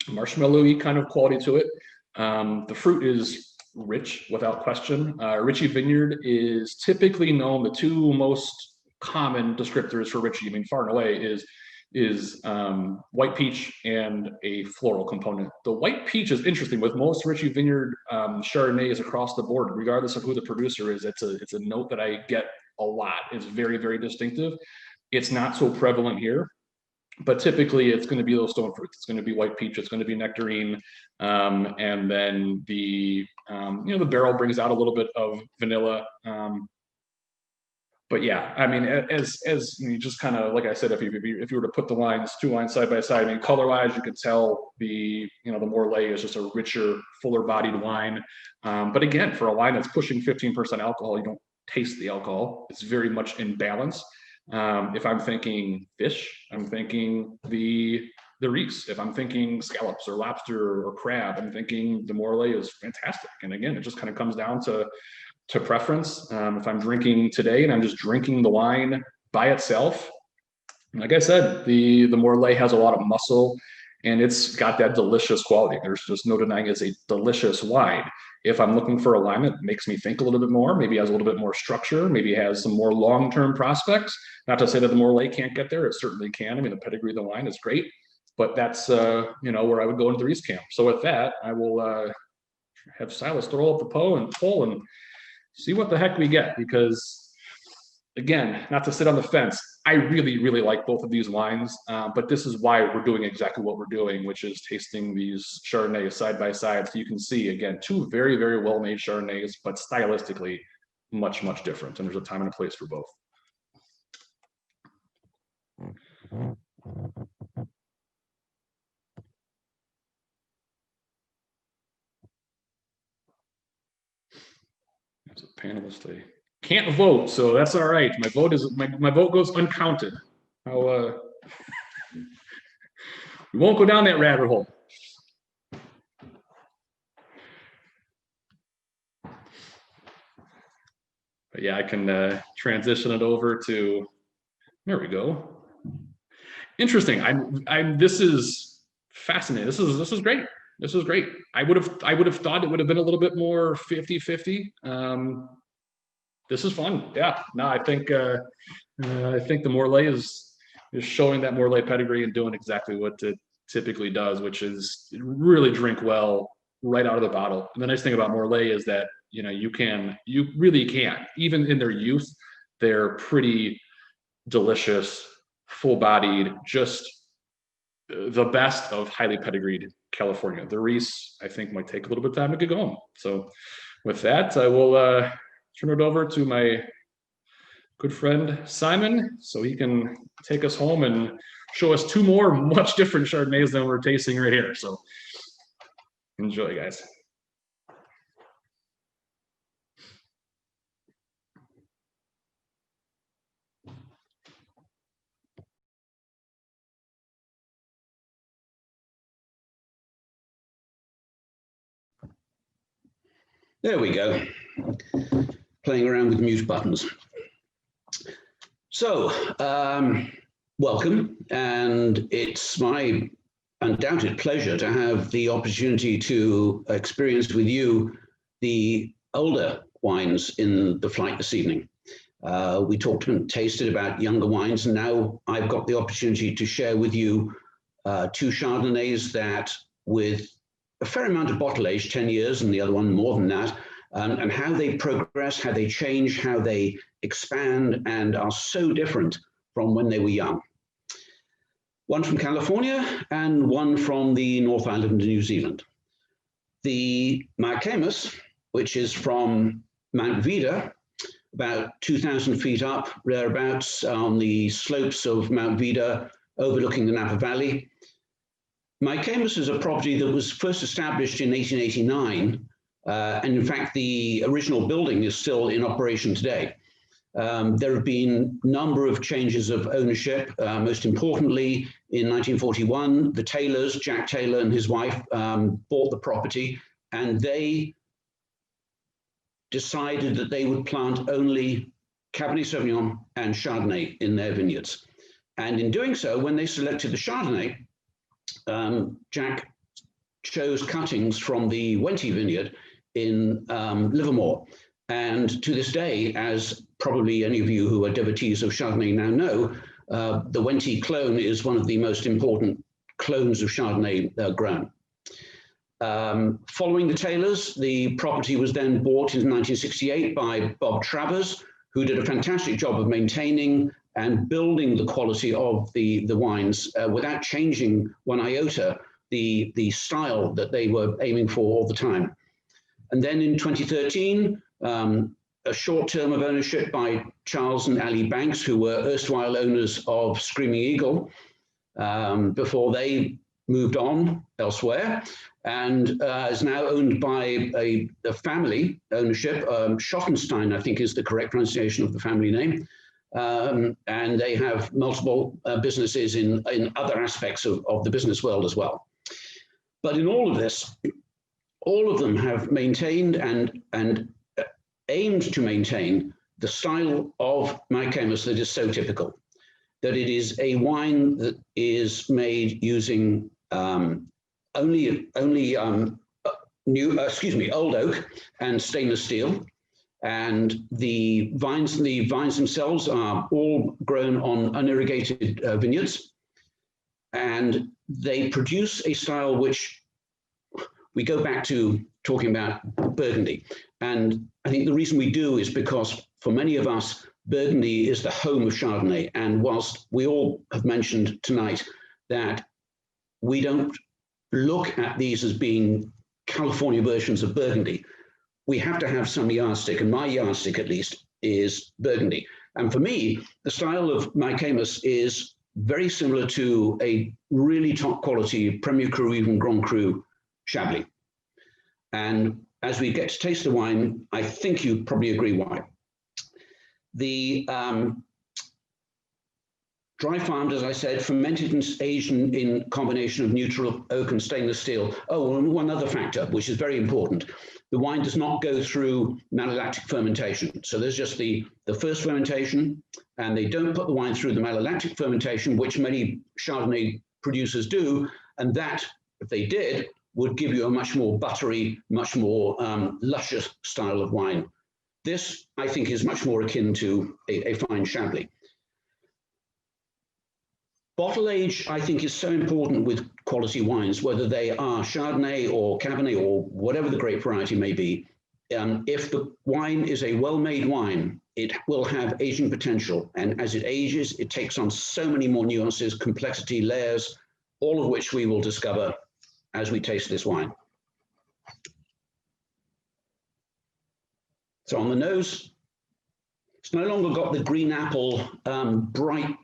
marshmallowy kind of quality to it. The fruit is rich without question. Ritchie Vineyard is typically known, the two most common descriptors for Ritchie, I mean, far and away, is white peach and a floral component. The white peach is interesting. With most Ritchie Vineyard Chardonnays across the board, regardless of who the producer is, it's a note that I get a lot. It's very, very distinctive. It's not so prevalent here, but typically it's going to be those stone fruits. It's going to be white peach. It's going to be nectarine, and then the barrel brings out a little bit of vanilla. But yeah, I mean, as you just kind of, like I said, if you were to put two wines side by side, I mean, color wise, you could tell the Morlet is just a richer, fuller bodied wine. But again, for a wine that's pushing 15% alcohol, you don't taste the alcohol. It's very much in balance. If I'm thinking fish, I'm thinking the Rhys. If I'm thinking scallops or lobster or crab, I'm thinking the Morlet is fantastic. And again, it just kind of comes down to preference. If I'm drinking today and I'm just drinking the wine by itself, like I said, the Morlet has a lot of muscle, and it's got that delicious quality. There's just no denying it's a delicious wine. If I'm looking for a wine that makes me think a little bit more, maybe has a little bit more structure, maybe has some more long-term prospects, not to say that the Morlet can't get there, it certainly can. I mean, the pedigree of the wine is great, but that's where I would go into the Rhys camp. So with that, I will have Silas throw up the poll and see what the heck we get, because again, not to sit on the fence, I really, really like both of these wines, but this is why we're doing exactly what we're doing, which is tasting these Chardonnays side by side. So you can see, again, two very, very well-made Chardonnays, but stylistically much, much different. And there's a time and a place for both. As a panelist, I can't vote, so that's all right. My vote goes uncounted. We won't go down that rabbit hole. But yeah, I can transition it over to. There we go. Interesting. This is fascinating. This is great. This is great. I would have thought it would have been a little bit more 50-50. This is fun. Yeah. No, I think the Morlet is showing that Morlet pedigree and doing exactly what it typically does, which is really drink well right out of the bottle. And the nice thing about Morlet is that you really can, even in their youth, they're pretty delicious, full-bodied, just the best of highly pedigreed California. The Rhys, I think, might take a little bit of time to get going. So with that, I will turn it over to my good friend Simon, so he can take us home and show us two more much different Chardonnays than we're tasting right here. So enjoy, guys. There we go. Playing around with mute buttons. So, welcome, and it's my undoubted pleasure to have the opportunity to experience with you the older wines in the flight this evening. We talked and tasted about younger wines, and now I've got the opportunity to share with you two Chardonnays that, with a fair amount of bottle age, 10 years, and the other one more than that, and how they progress, how they change, how they expand and are so different from when they were young. One from California and one from the North Island of New Zealand. The Mayacamas, which is from Mount Vida, about 2,000 feet up, thereabouts on the slopes of Mount Vida, overlooking the Napa Valley. Mayacamas is a property that was first established in 1889, and in fact, the original building is still in operation today. There have been a number of changes of ownership. Most importantly, in 1941, the Taylors, Jack Taylor and his wife, bought the property, and they decided that they would plant only Cabernet Sauvignon and Chardonnay in their vineyards. And in doing so, when they selected the Chardonnay, Jack chose cuttings from the Wente vineyard in Livermore. And to this day, as probably any of you who are devotees of Chardonnay now know, the Wente clone is one of the most important clones of Chardonnay grown. Following the Taylors, the property was then bought in 1968 by Bob Travers, who did a fantastic job of maintaining and building the quality of the wines without changing one iota the style that they were aiming for all the time. And then in 2013, a short term of ownership by Charles and Ali Banks, who were erstwhile owners of Screaming Eagle, before they moved on elsewhere, and is now owned by a family ownership. Schottenstein, I think, is the correct pronunciation of the family name. And they have multiple businesses in other aspects of the business world as well. But in all of this, all of them have maintained and aimed to maintain the style of Mayacamas that is so typical, that it is a wine that is made using only old oak and stainless steel, and the vines themselves are all grown on unirrigated vineyards, and they produce a style which we go back to talking about Burgundy. And I think the reason we do is because for many of us, Burgundy is the home of Chardonnay. And whilst we all have mentioned tonight that we don't look at these as being California versions of Burgundy, we have to have some yardstick, and my yardstick at least is Burgundy. And for me, the style of Mayacamas is very similar to a really top quality Premier Cru, even Grand Cru Chablis. And as we get to taste the wine, I think you probably agree why. The dry farmed, as I said, fermented and aged in combination of neutral oak and stainless steel. Oh, and one other factor, which is very important. The wine does not go through malolactic fermentation. So there's just the first fermentation, and they don't put the wine through the malolactic fermentation, which many Chardonnay producers do. And that, if they did, would give you a much more buttery, much more luscious style of wine. This, I think, is much more akin to a fine Chablis. Bottle age, I think, is so important with quality wines, whether they are Chardonnay or Cabernet or whatever the grape variety may be. If the wine is a well-made wine, it will have aging potential. And as it ages, it takes on so many more nuances, complexity, layers, all of which we will discover as we taste this wine. So on the nose, it's no longer got the green apple, bright,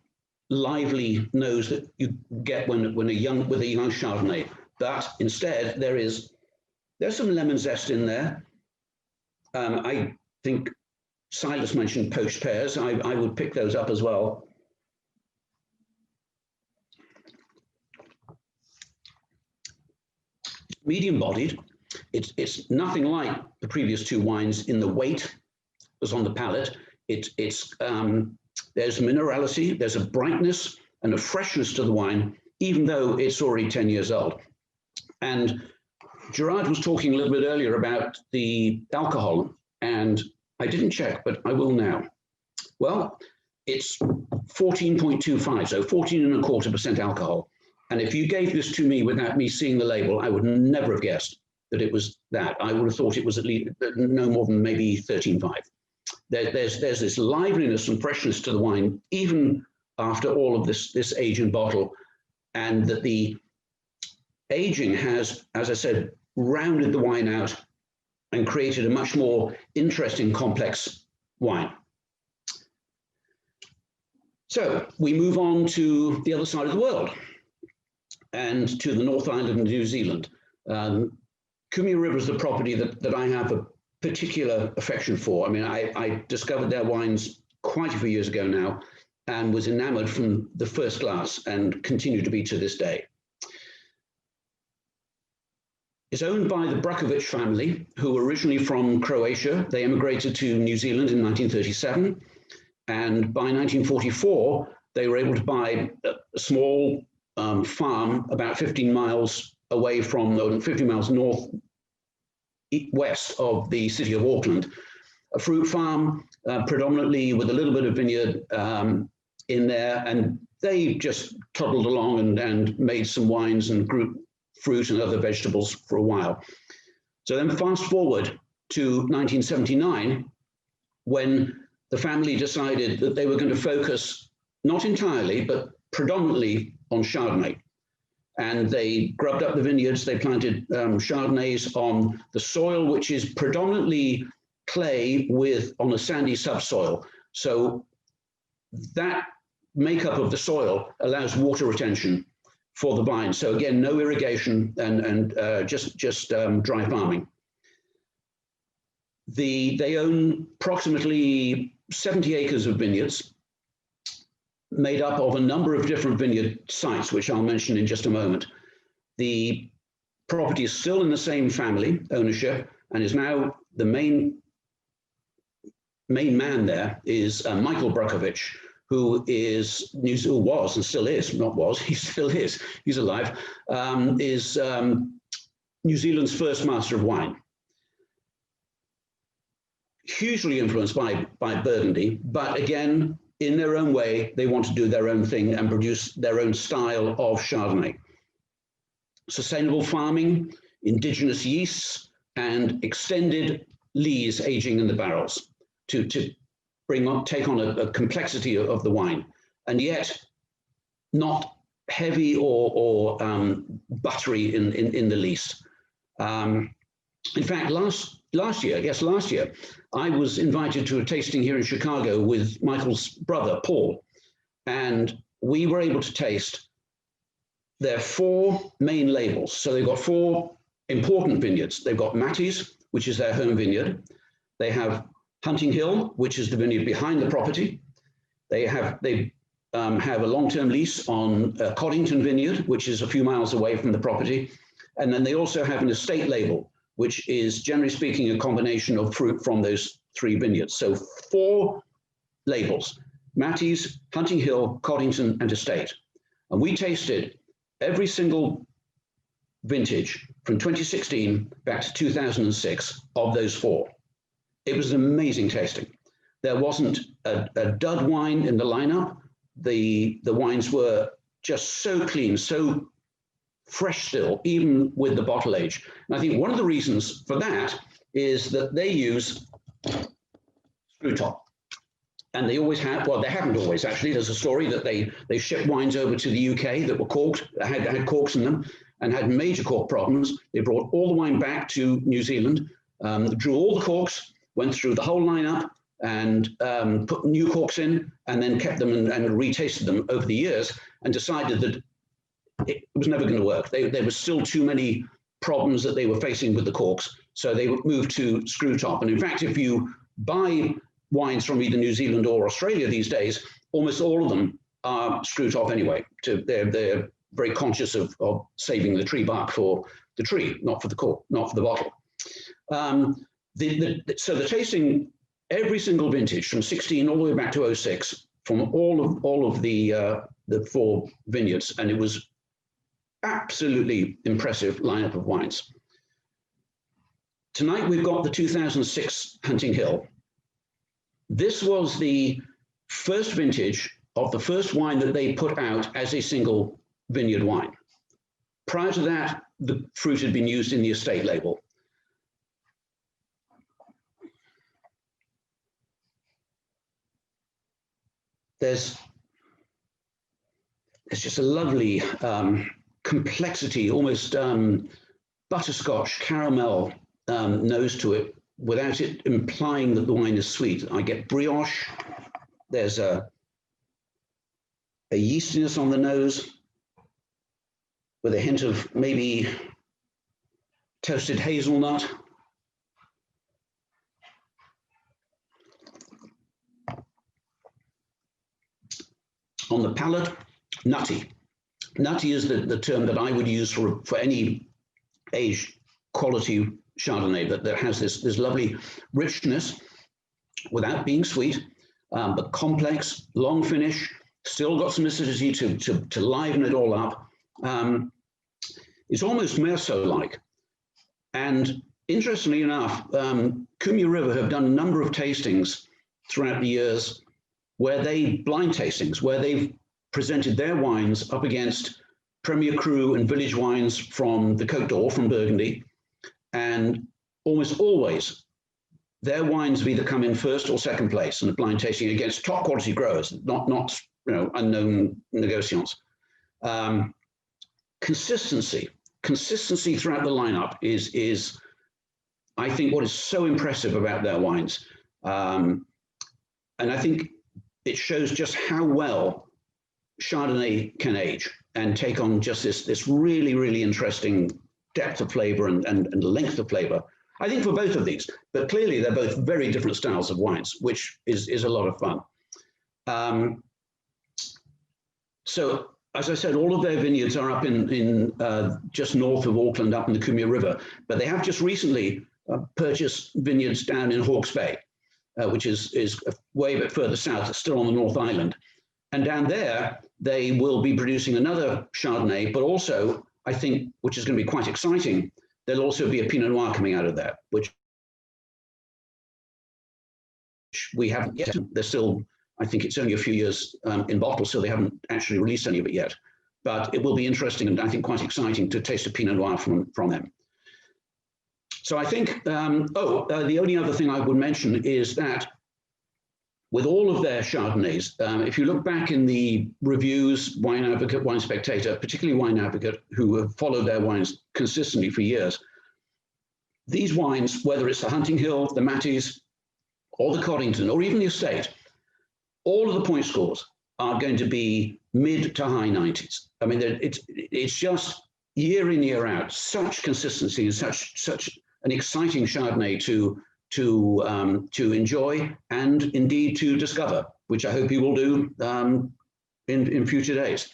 lively nose that you get with a young Chardonnay, but instead there's some lemon zest in there. I think Silas mentioned poached pears. I would pick those up as well. Medium bodied. It's nothing like the previous two wines in the weight was on the palate. There's minerality, there's a brightness and a freshness to the wine, even though it's already 10 years old. And Gerard was talking a little bit earlier about the alcohol, and I didn't check, but I will now. Well, it's 14.25, so 14.25% alcohol. And if you gave this to me without me seeing the label, I would never have guessed that it was that. I would have thought it was at least no more than maybe 13.5. there's this liveliness and freshness to the wine, even after all of this age in bottle, and that the aging has, as I said, rounded the wine out and created a much more interesting, complex wine. So we move on to the other side of the world and to the North Island of New Zealand. Kumeu River is a property that I have a particular affection for. I mean, I discovered their wines quite a few years ago now and was enamored from the first glass and continue to be to this day. It's owned by the Brckovic family, who were originally from Croatia. They emigrated to New Zealand in 1937. And by 1944, they were able to buy a small farm about 15 miles away from, 50 miles north west of the city of Auckland, a fruit farm, predominantly with a little bit of vineyard in there. And they just toddled along and made some wines and grew fruit and other vegetables for a while. So then fast forward to 1979, when the family decided that they were going to focus not entirely, but predominantly on Chardonnay. And they grubbed up the vineyards, they planted Chardonnays on the soil, which is predominantly clay on a sandy subsoil. So that makeup of the soil allows water retention for the vine. So again, no irrigation and just dry farming. They own approximately 70 acres of vineyards, made up of a number of different vineyard sites, which I'll mention in just a moment. The property is still in the same family ownership and is now the main man there is Michael Brckovic, who was and still is, not was, he still is, he's alive, is New Zealand's first master of wine. Hugely influenced by Burgundy, but again, in their own way, they want to do their own thing and produce their own style of Chardonnay. Sustainable farming, indigenous yeasts, and extended lees aging in the barrels to take on a complexity of the wine, and yet not heavy or buttery in the least. In fact, last year, I was invited to a tasting here in Chicago with Michael's brother, Paul, and we were able to taste their 4 main labels. So they've got 4 important vineyards. They've got Matty's, which is their home vineyard. They have Hunting Hill, which is the vineyard behind the property. They have a long-term lease on Coddington Vineyard, which is a few miles away from the property. And then they also have an estate label, which is, generally speaking, a combination of fruit from those 3 vineyards. So 4 labels: Matty's, Hunting Hill, Coddington, and Estate. And we tasted every single vintage from 2016 back to 2006 of those 4. It was an amazing tasting. There wasn't a dud wine in the lineup. The wines were just so clean, so fresh still, even with the bottle age. And I think one of the reasons for that is that they use screw top. And they always have, well, they haven't always actually. There's a story that they shipped wines over to the UK that were corked, had corks in them, and had major cork problems. They brought all the wine back to New Zealand, drew all the corks, went through the whole lineup, and put new corks in, and then kept them and retasted them over the years, and decided that it was never going to work. There was still too many problems that they were facing with the corks, so they moved to screw top. And in fact, if you buy wines from either New Zealand or Australia these days, almost all of them are screw top anyway. They're very conscious of saving the tree bark for the tree, not for the cork, not for the bottle. So the tasting, every single vintage from 16 all the way back to 06, from all of the 4 vineyards, and it was absolutely impressive lineup of wines. Tonight we've got the 2006 Hunting Hill. This was the first vintage of the first wine that they put out as a single vineyard wine. Prior to that, the fruit had been used in the estate label. there's just a lovely complexity, almost butterscotch caramel nose to it, without it implying that the wine is sweet. I get brioche. There's a yeastiness on the nose with a hint of maybe toasted hazelnut. On the palate, nutty. Nutty is the term that I would use for any aged quality Chardonnay that has this lovely richness without being sweet, but complex, long finish, still got some acidity to liven it all up. It's almost Merceau-like. And interestingly enough, Kumeu River have done a number of tastings throughout the years where blind tastings, where they've presented their wines up against Premier Cru and village wines from the Côte d'Or, from Burgundy. And almost always, their wines have either come in first or second place in a blind tasting against top quality growers, not unknown negociants. Consistency throughout the lineup is I think what is so impressive about their wines. And I think it shows just how well Chardonnay can age and take on just this really, really interesting depth of flavor and length of flavor. I think for both of these, but clearly they're both very different styles of wines, which is a lot of fun. So as I said, all of their vineyards are up in just north of Auckland, up in the Kumeu River, but they have just recently purchased vineyards down in Hawke's Bay, which is way a bit further south, still on the North Island. And down there, they will be producing another Chardonnay, but also, I think, which is going to be quite exciting, there'll also be a Pinot Noir coming out of that, which we haven't yet. They're still, I think it's only a few years in bottle, so they haven't actually released any of it yet. But it will be interesting and I think quite exciting to taste a Pinot Noir from them. So I think, the only other thing I would mention is that with all of their Chardonnays, if you look back in the reviews, Wine Advocate, Wine Spectator, particularly Wine Advocate, who have followed their wines consistently for years, these wines, whether it's the Hunting Hill, the Matties, or the Coddington, or even the Estate, all of the point scores are going to be mid to high 90s. I mean, it's just year in, year out, such consistency and such an exciting Chardonnay to enjoy and indeed to discover, which I hope you will do in future days.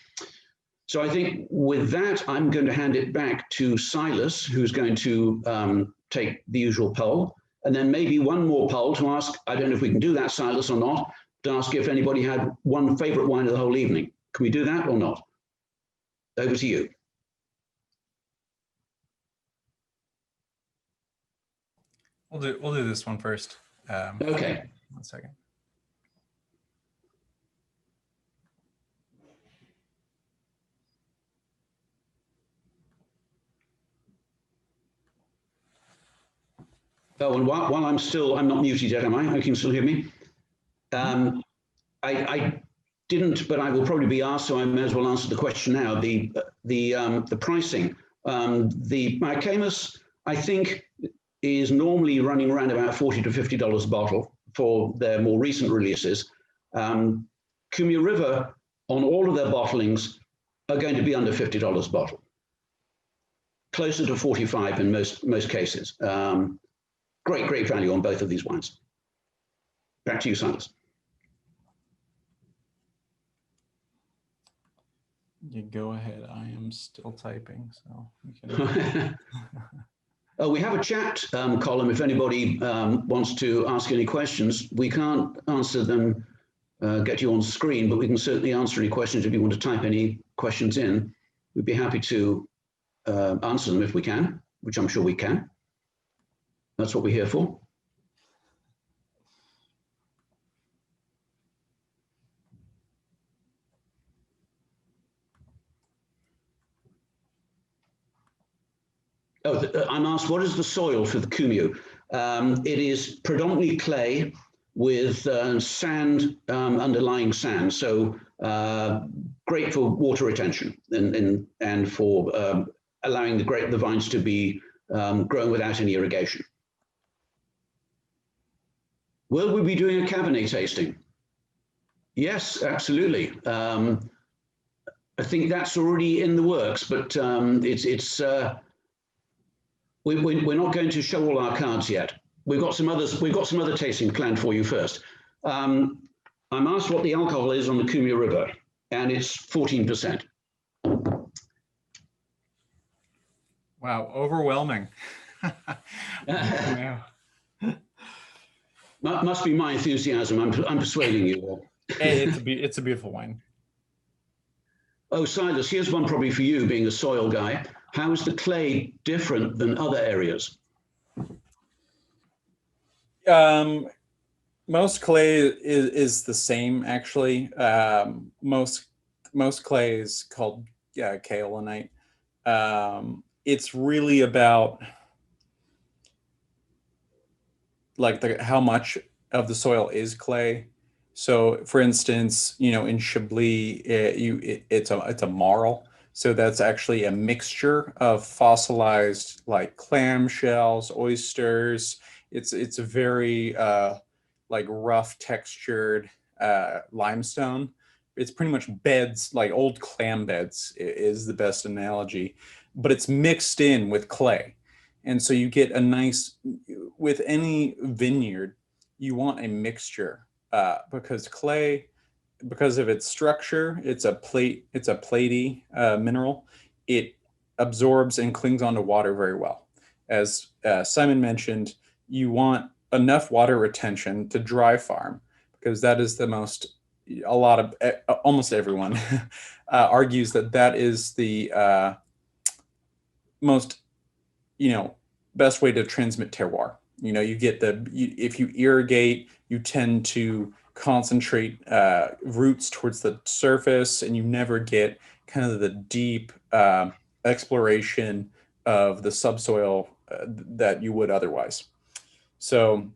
So I think with that, I'm going to hand it back to Silas, who's going to take the usual poll, and then maybe one more poll to ask, I don't know if we can do that, Silas, or not, to ask if anybody had one favorite wine of the whole evening. Can we do that or not? Over to you. We'll do this one first. Okay. 1 second. Oh, and while I'm not muted yet, am I? You can still hear me? I didn't, but I will probably be asked, so I may as well answer the question now. The pricing, the Mayacamas, I think, is normally running around about $40 to $50 a bottle for their more recent releases. Kumeu River, on all of their bottlings, are going to be under $50 a bottle, closer to 45 in most cases. Great value on both of these wines. Back to you, Silas. You go ahead. I am still typing, so you can. We have a chat column if anybody wants to ask any questions. We can't answer them, get you on screen, but we can certainly answer any questions if you want to type any questions in. We'd be happy to answer them if we can, which I'm sure we can. That's what we're here for. I'm asked, what is the soil for the Kumeu? It is predominantly clay, with sand, underlying sand. So great for water retention and for allowing the vines to be grown without any irrigation. Will we be doing a Cabernet tasting? Yes, absolutely. I think that's already in the works, but we're not going to show all our cards yet. We've got some others. We've got some other tasting planned for you first. I'm asked what the alcohol is on the Kumeu River, and it's 14%. Wow, overwhelming. Yeah. Must be my enthusiasm. I'm persuading you all. Hey, it's a beautiful wine. Oh, Silas, here's one probably for you, being a soil guy. How is the clay different than other areas? Most clay is the same, actually. Most clay is called kaolinite. It's really about like how much of the soil is clay. So, for instance, in Chablis, it's a marl. So that's actually a mixture of fossilized like clam shells, oysters. It's a very like rough textured limestone. It's pretty much beds, like old clam beds is the best analogy, but it's mixed in with clay. And so you get a nice, with any vineyard, you want a mixture because clay, because of its structure, it's a platy mineral. It absorbs and clings onto water very well. As Simon mentioned, you want enough water retention to dry farm because that is almost everyone argues that is the most best way to transmit terroir. You get if you irrigate, you tend to concentrate roots towards the surface, and you never get kind of the deep exploration of the subsoil that you would otherwise. So,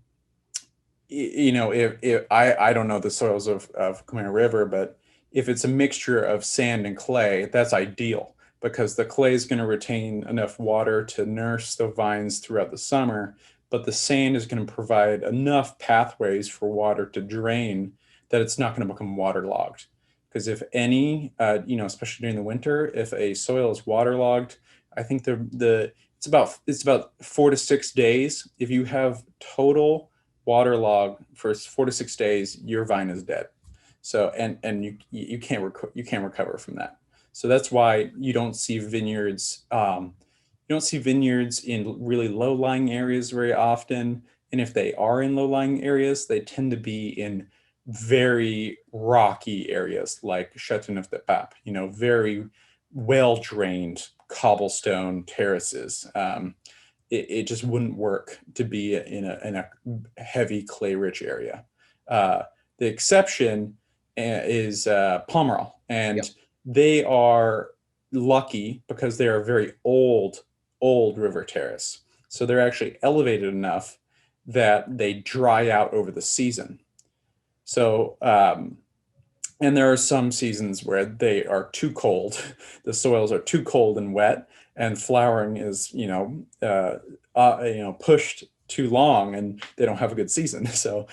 if I don't know the soils of Kumeu River, but if it's a mixture of sand and clay, that's ideal because the clay is going to retain enough water to nurse the vines throughout the summer, but the sand is going to provide enough pathways for water to drain that it's not going to become waterlogged. Because if any, especially during the winter, if a soil is waterlogged, I think it's about 4 to 6 days. If you have total waterlog for 4 to 6 days, your vine is dead. So and you can't recover from that. So that's why you don't see vineyards. You don't see vineyards in really low-lying areas very often. And if they are in low-lying areas, they tend to be in very rocky areas like Châteauneuf-du-Pape, very well-drained cobblestone terraces. It just wouldn't work to be in a heavy clay-rich area. The exception is Pomerol, and Yep. They are lucky because they are very old river terrace. So they're actually elevated enough that they dry out over the season. So, and there are some seasons where they are too cold. The soils are too cold and wet, and flowering is, pushed too long, and they don't have a good season. So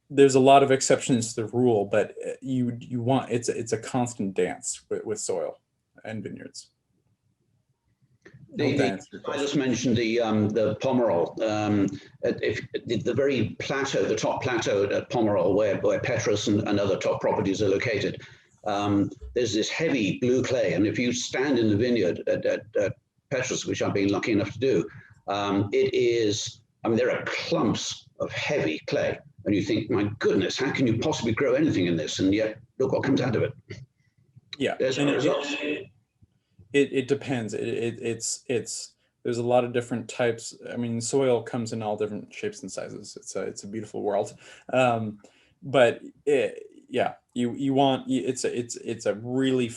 there's a lot of exceptions to the rule, but you want it's a constant dance with soil and vineyards. I just mentioned the Pomerol. The very plateau, the top plateau at Pomerol, where Petrus and other top properties are located. There's this heavy blue clay, and if you stand in the vineyard at Petrus, which I've been lucky enough to do, there are clumps of heavy clay, and you think, my goodness, how can you possibly grow anything in this? And yet, look what comes out of it. Yeah, there's and results. It depends. There's a lot of different types. I mean, soil comes in all different shapes and sizes. It's a beautiful world, but you want it's a really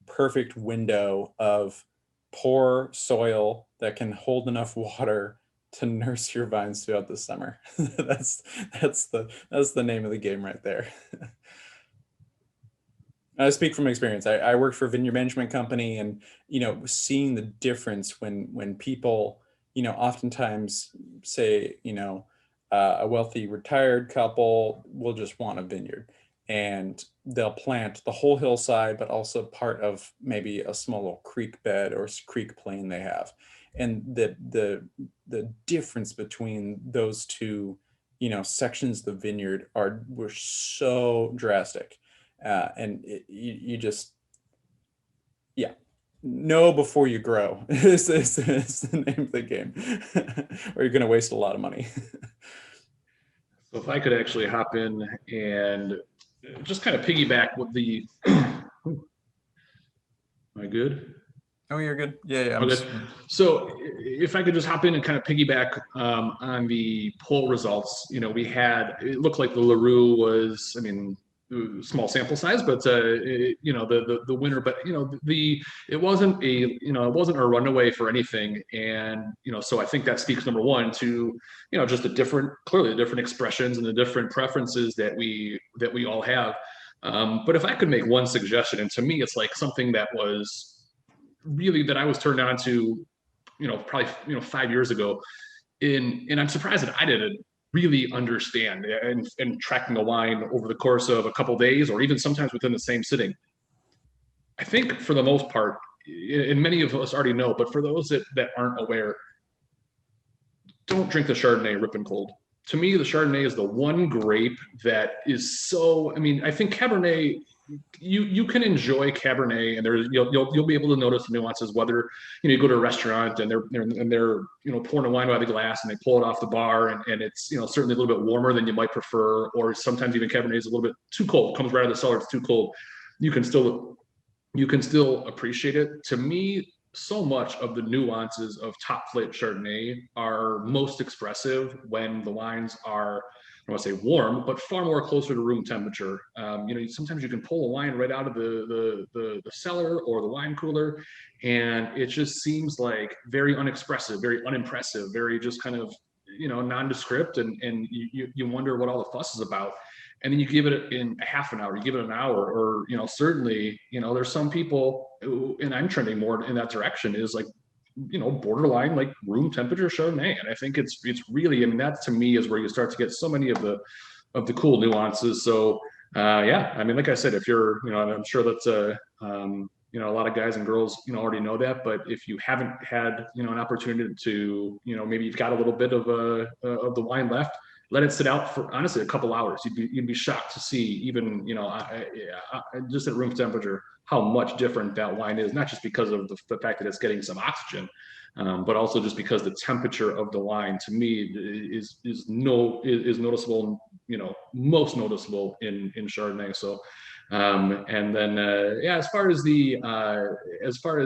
perfect window of poor soil that can hold enough water to nurse your vines throughout the summer. that's the name of the game right there. I speak from experience. I worked for a vineyard management company, and seeing the difference when people, oftentimes say, a wealthy retired couple will just want a vineyard, and they'll plant the whole hillside, but also part of maybe a small little creek bed or creek plain they have. And the difference between those two, sections of the vineyard were so drastic. And you just, yeah, know before you grow is the name of the game, or you're going to waste a lot of money. So if I could actually hop in and just kind of piggyback with the, am I good? Oh, you're good. Yeah. Okay. So if I could just hop in and kind of piggyback on the poll results, it looked like the Leroux was, small sample size, but the winner, but it wasn't a runaway for anything. And so I think that speaks, number one, to just clearly the different expressions and the different preferences that we all have. But if I could make one suggestion, and to me it's like something that was really that I was turned on to, probably 5 years ago, and I'm surprised that I didn't really understand and tracking the wine over the course of a couple of days, or even sometimes within the same sitting. I think for the most part, and many of us already know, but for those that aren't aware, don't drink the Chardonnay rip and cold. To me, the Chardonnay is the one grape that is so, I think Cabernet, you can enjoy Cabernet, and you'll be able to notice the nuances, whether you go to a restaurant and they're pouring a wine by the glass and they pull it off the bar, and it's certainly a little bit warmer than you might prefer, or sometimes even Cabernet is a little bit too cold, comes right out of the cellar, it's too cold. You can still appreciate it. To me, so much of the nuances of top plate Chardonnay are most expressive when the wines are, I don't want to say warm, but far more closer to room temperature. Sometimes you can pull a wine right out of the cellar or the wine cooler, and it just seems like very unexpressive, very unimpressive, very just kind of nondescript, and you wonder what all the fuss is about. And then you give it in a half an hour, you give it an hour, or certainly there's some people who, and I'm trending more in that direction, is like borderline like room temperature Chardonnay. And I think it's really, that to me is where you start to get so many of the cool nuances. So like I said, if you're I'm sure that's a lot of guys and girls already know that, but if you haven't had an opportunity to maybe you've got a little bit of the wine left, let it sit out for honestly a couple hours. You'd be shocked to see, even just at room temperature, how much different that wine is, not just because of the fact that it's getting some oxygen, but also just because the temperature of the wine, to me, is noticeable, most noticeable in Chardonnay. So and then as far as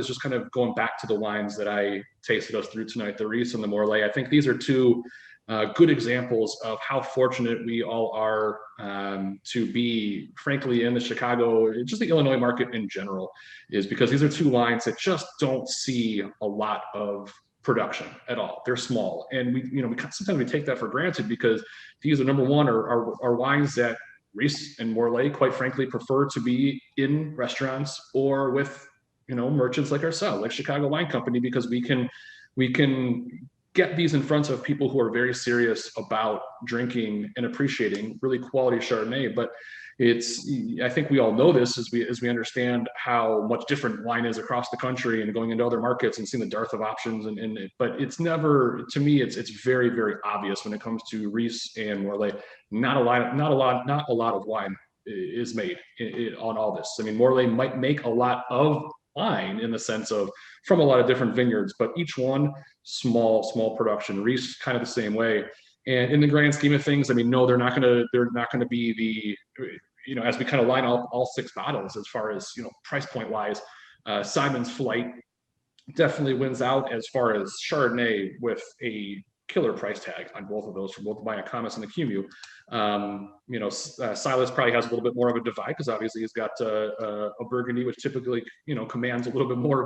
just kind of going back to the wines that I tasted us through tonight, the Rhys and the Morlet, I think these are two good examples of how fortunate we all are to be, frankly, in the Chicago, just the Illinois market in general, is because these are two wines that just don't see a lot of production at all. They're small, and sometimes we take that for granted, because these are, number one, are wines that Rhys and Morlet, quite frankly, prefer to be in restaurants or with merchants like ourselves, like Chicago Wine Company, because we can get these in front of people who are very serious about drinking and appreciating really quality Chardonnay. But I think we all know this as we understand how much different wine is across the country, and going into other markets and seeing the dearth of options. But it's never, to me, it's very, very obvious when it comes to Rhys and Morlet. Not a lot of wine is made on all this. Morlet might make a lot of wine in the sense of from a lot of different vineyards, but each one small production. Rhys kind of the same way. And in the grand scheme of things, no, they're not going to be the, as we kind of line up all 6 bottles as far as price point wise, Simon's Flight definitely wins out as far as Chardonnay with a killer price tag on both of those for both the Mayacamas and the Kumeu. Silas probably has a little bit more of a divide because obviously he's got a Burgundy, which typically commands a little bit more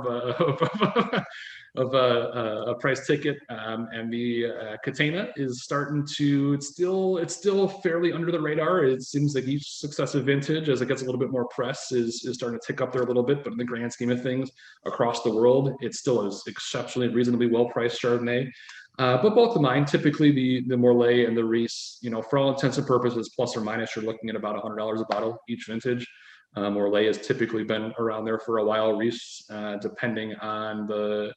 of a price ticket, and the Catena is starting to. It's still fairly under the radar. It seems like each successive vintage, as it gets a little bit more press, is starting to tick up there a little bit. But in the grand scheme of things, across the world, it still is exceptionally reasonably well priced Chardonnay. But both of mine, typically the Morlet and the Rhys, for all intents and purposes, plus or minus, you're looking at about $100 a bottle each vintage. Morlet has typically been around there for a while. Rhys, depending on the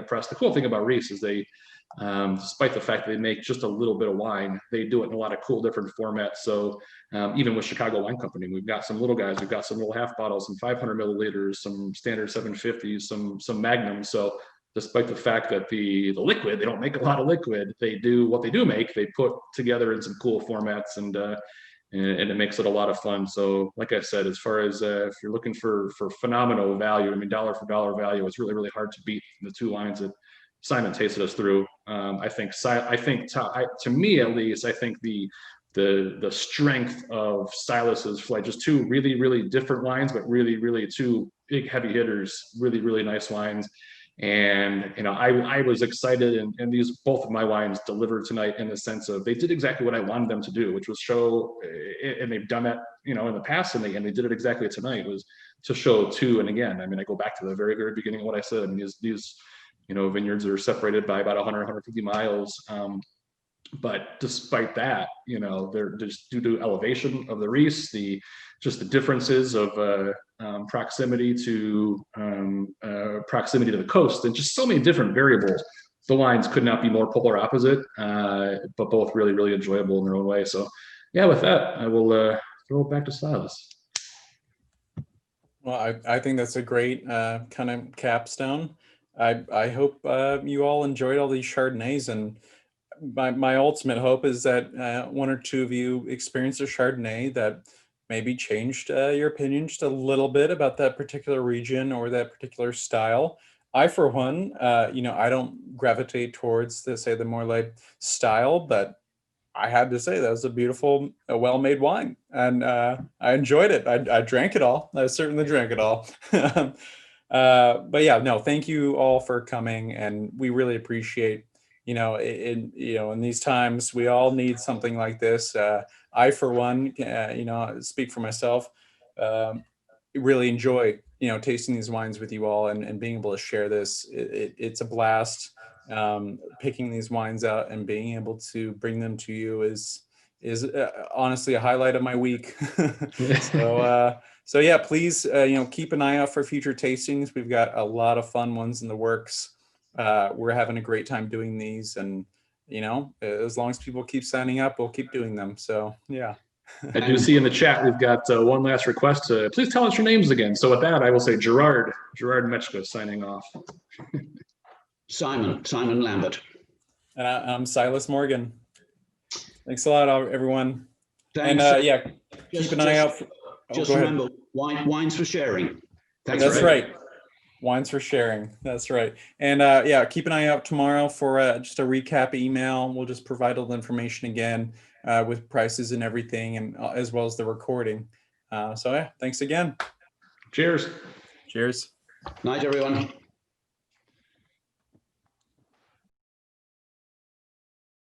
press. The cool thing about Rhys is they, despite the fact that they make just a little bit of wine, they do it in a lot of cool different formats. So even with Chicago Wine Company, we've got some little guys, we've got some little half bottles, some 500 milliliters, some standard 750s, some magnums. So despite the fact that the liquid, they don't make a lot of liquid, what they do make, they put together in some cool formats, and it makes it a lot of fun. So like I said, as far as if you're looking for phenomenal value, dollar for dollar value, it's really, really hard to beat the two lines that Simon tasted us through. I think to me at least, I think the strength of Silas's flight, just two really, really different wines, but really, really two big heavy hitters, really, really nice wines. And I was excited, and these both of my wines delivered tonight in the sense of they did exactly what I wanted them to do, which was show, and they've done that in the past, and they did it exactly tonight, was to show two. And again, I go back to the very, very beginning of what I said. These vineyards are separated by about 150 miles. But despite that, they're just due to elevation of the Rhys, just the differences of proximity to the coast, and just so many different variables. The wines could not be more polar opposite, but both really, really enjoyable in their own way. So, yeah, with that, I will throw it back to Silas. Well, I think that's a great kind of capstone. I hope you all enjoyed all these Chardonnays, and my ultimate hope is that one or two of you experienced a Chardonnay that maybe changed your opinion just a little bit about that particular region or that particular style. I, for one, I don't gravitate towards the Morlet style, but I had to say that was a well-made wine, and I enjoyed it. I drank it all. I certainly drank it all. But yeah, no, thank you all for coming, and we really appreciate. In these times, we all need something like this. I, for one, speak for myself, really enjoy, tasting these wines with you all and being able to share this. It's a blast. Picking these wines out and being able to bring them to you is honestly a highlight of my week. So yeah, please, keep an eye out for future tastings. We've got a lot of fun ones in the works. We're having a great time doing these, and as long as people keep signing up, we'll keep doing them. So yeah. I do see in the chat we've got one last request. Please tell us your names again. So with that, I will say Gerard Meczka signing off. Simon Lambert. And I'm Silas Morgan. Thanks a lot, everyone. Thanks. And keep an eye out. Just remember, wines for sharing. That's right. Wines for sharing. That's right. And keep an eye out tomorrow for just a recap email. We'll just provide all the information again with prices and everything, and as well as the recording. Thanks again. Cheers. Cheers. Night, everyone.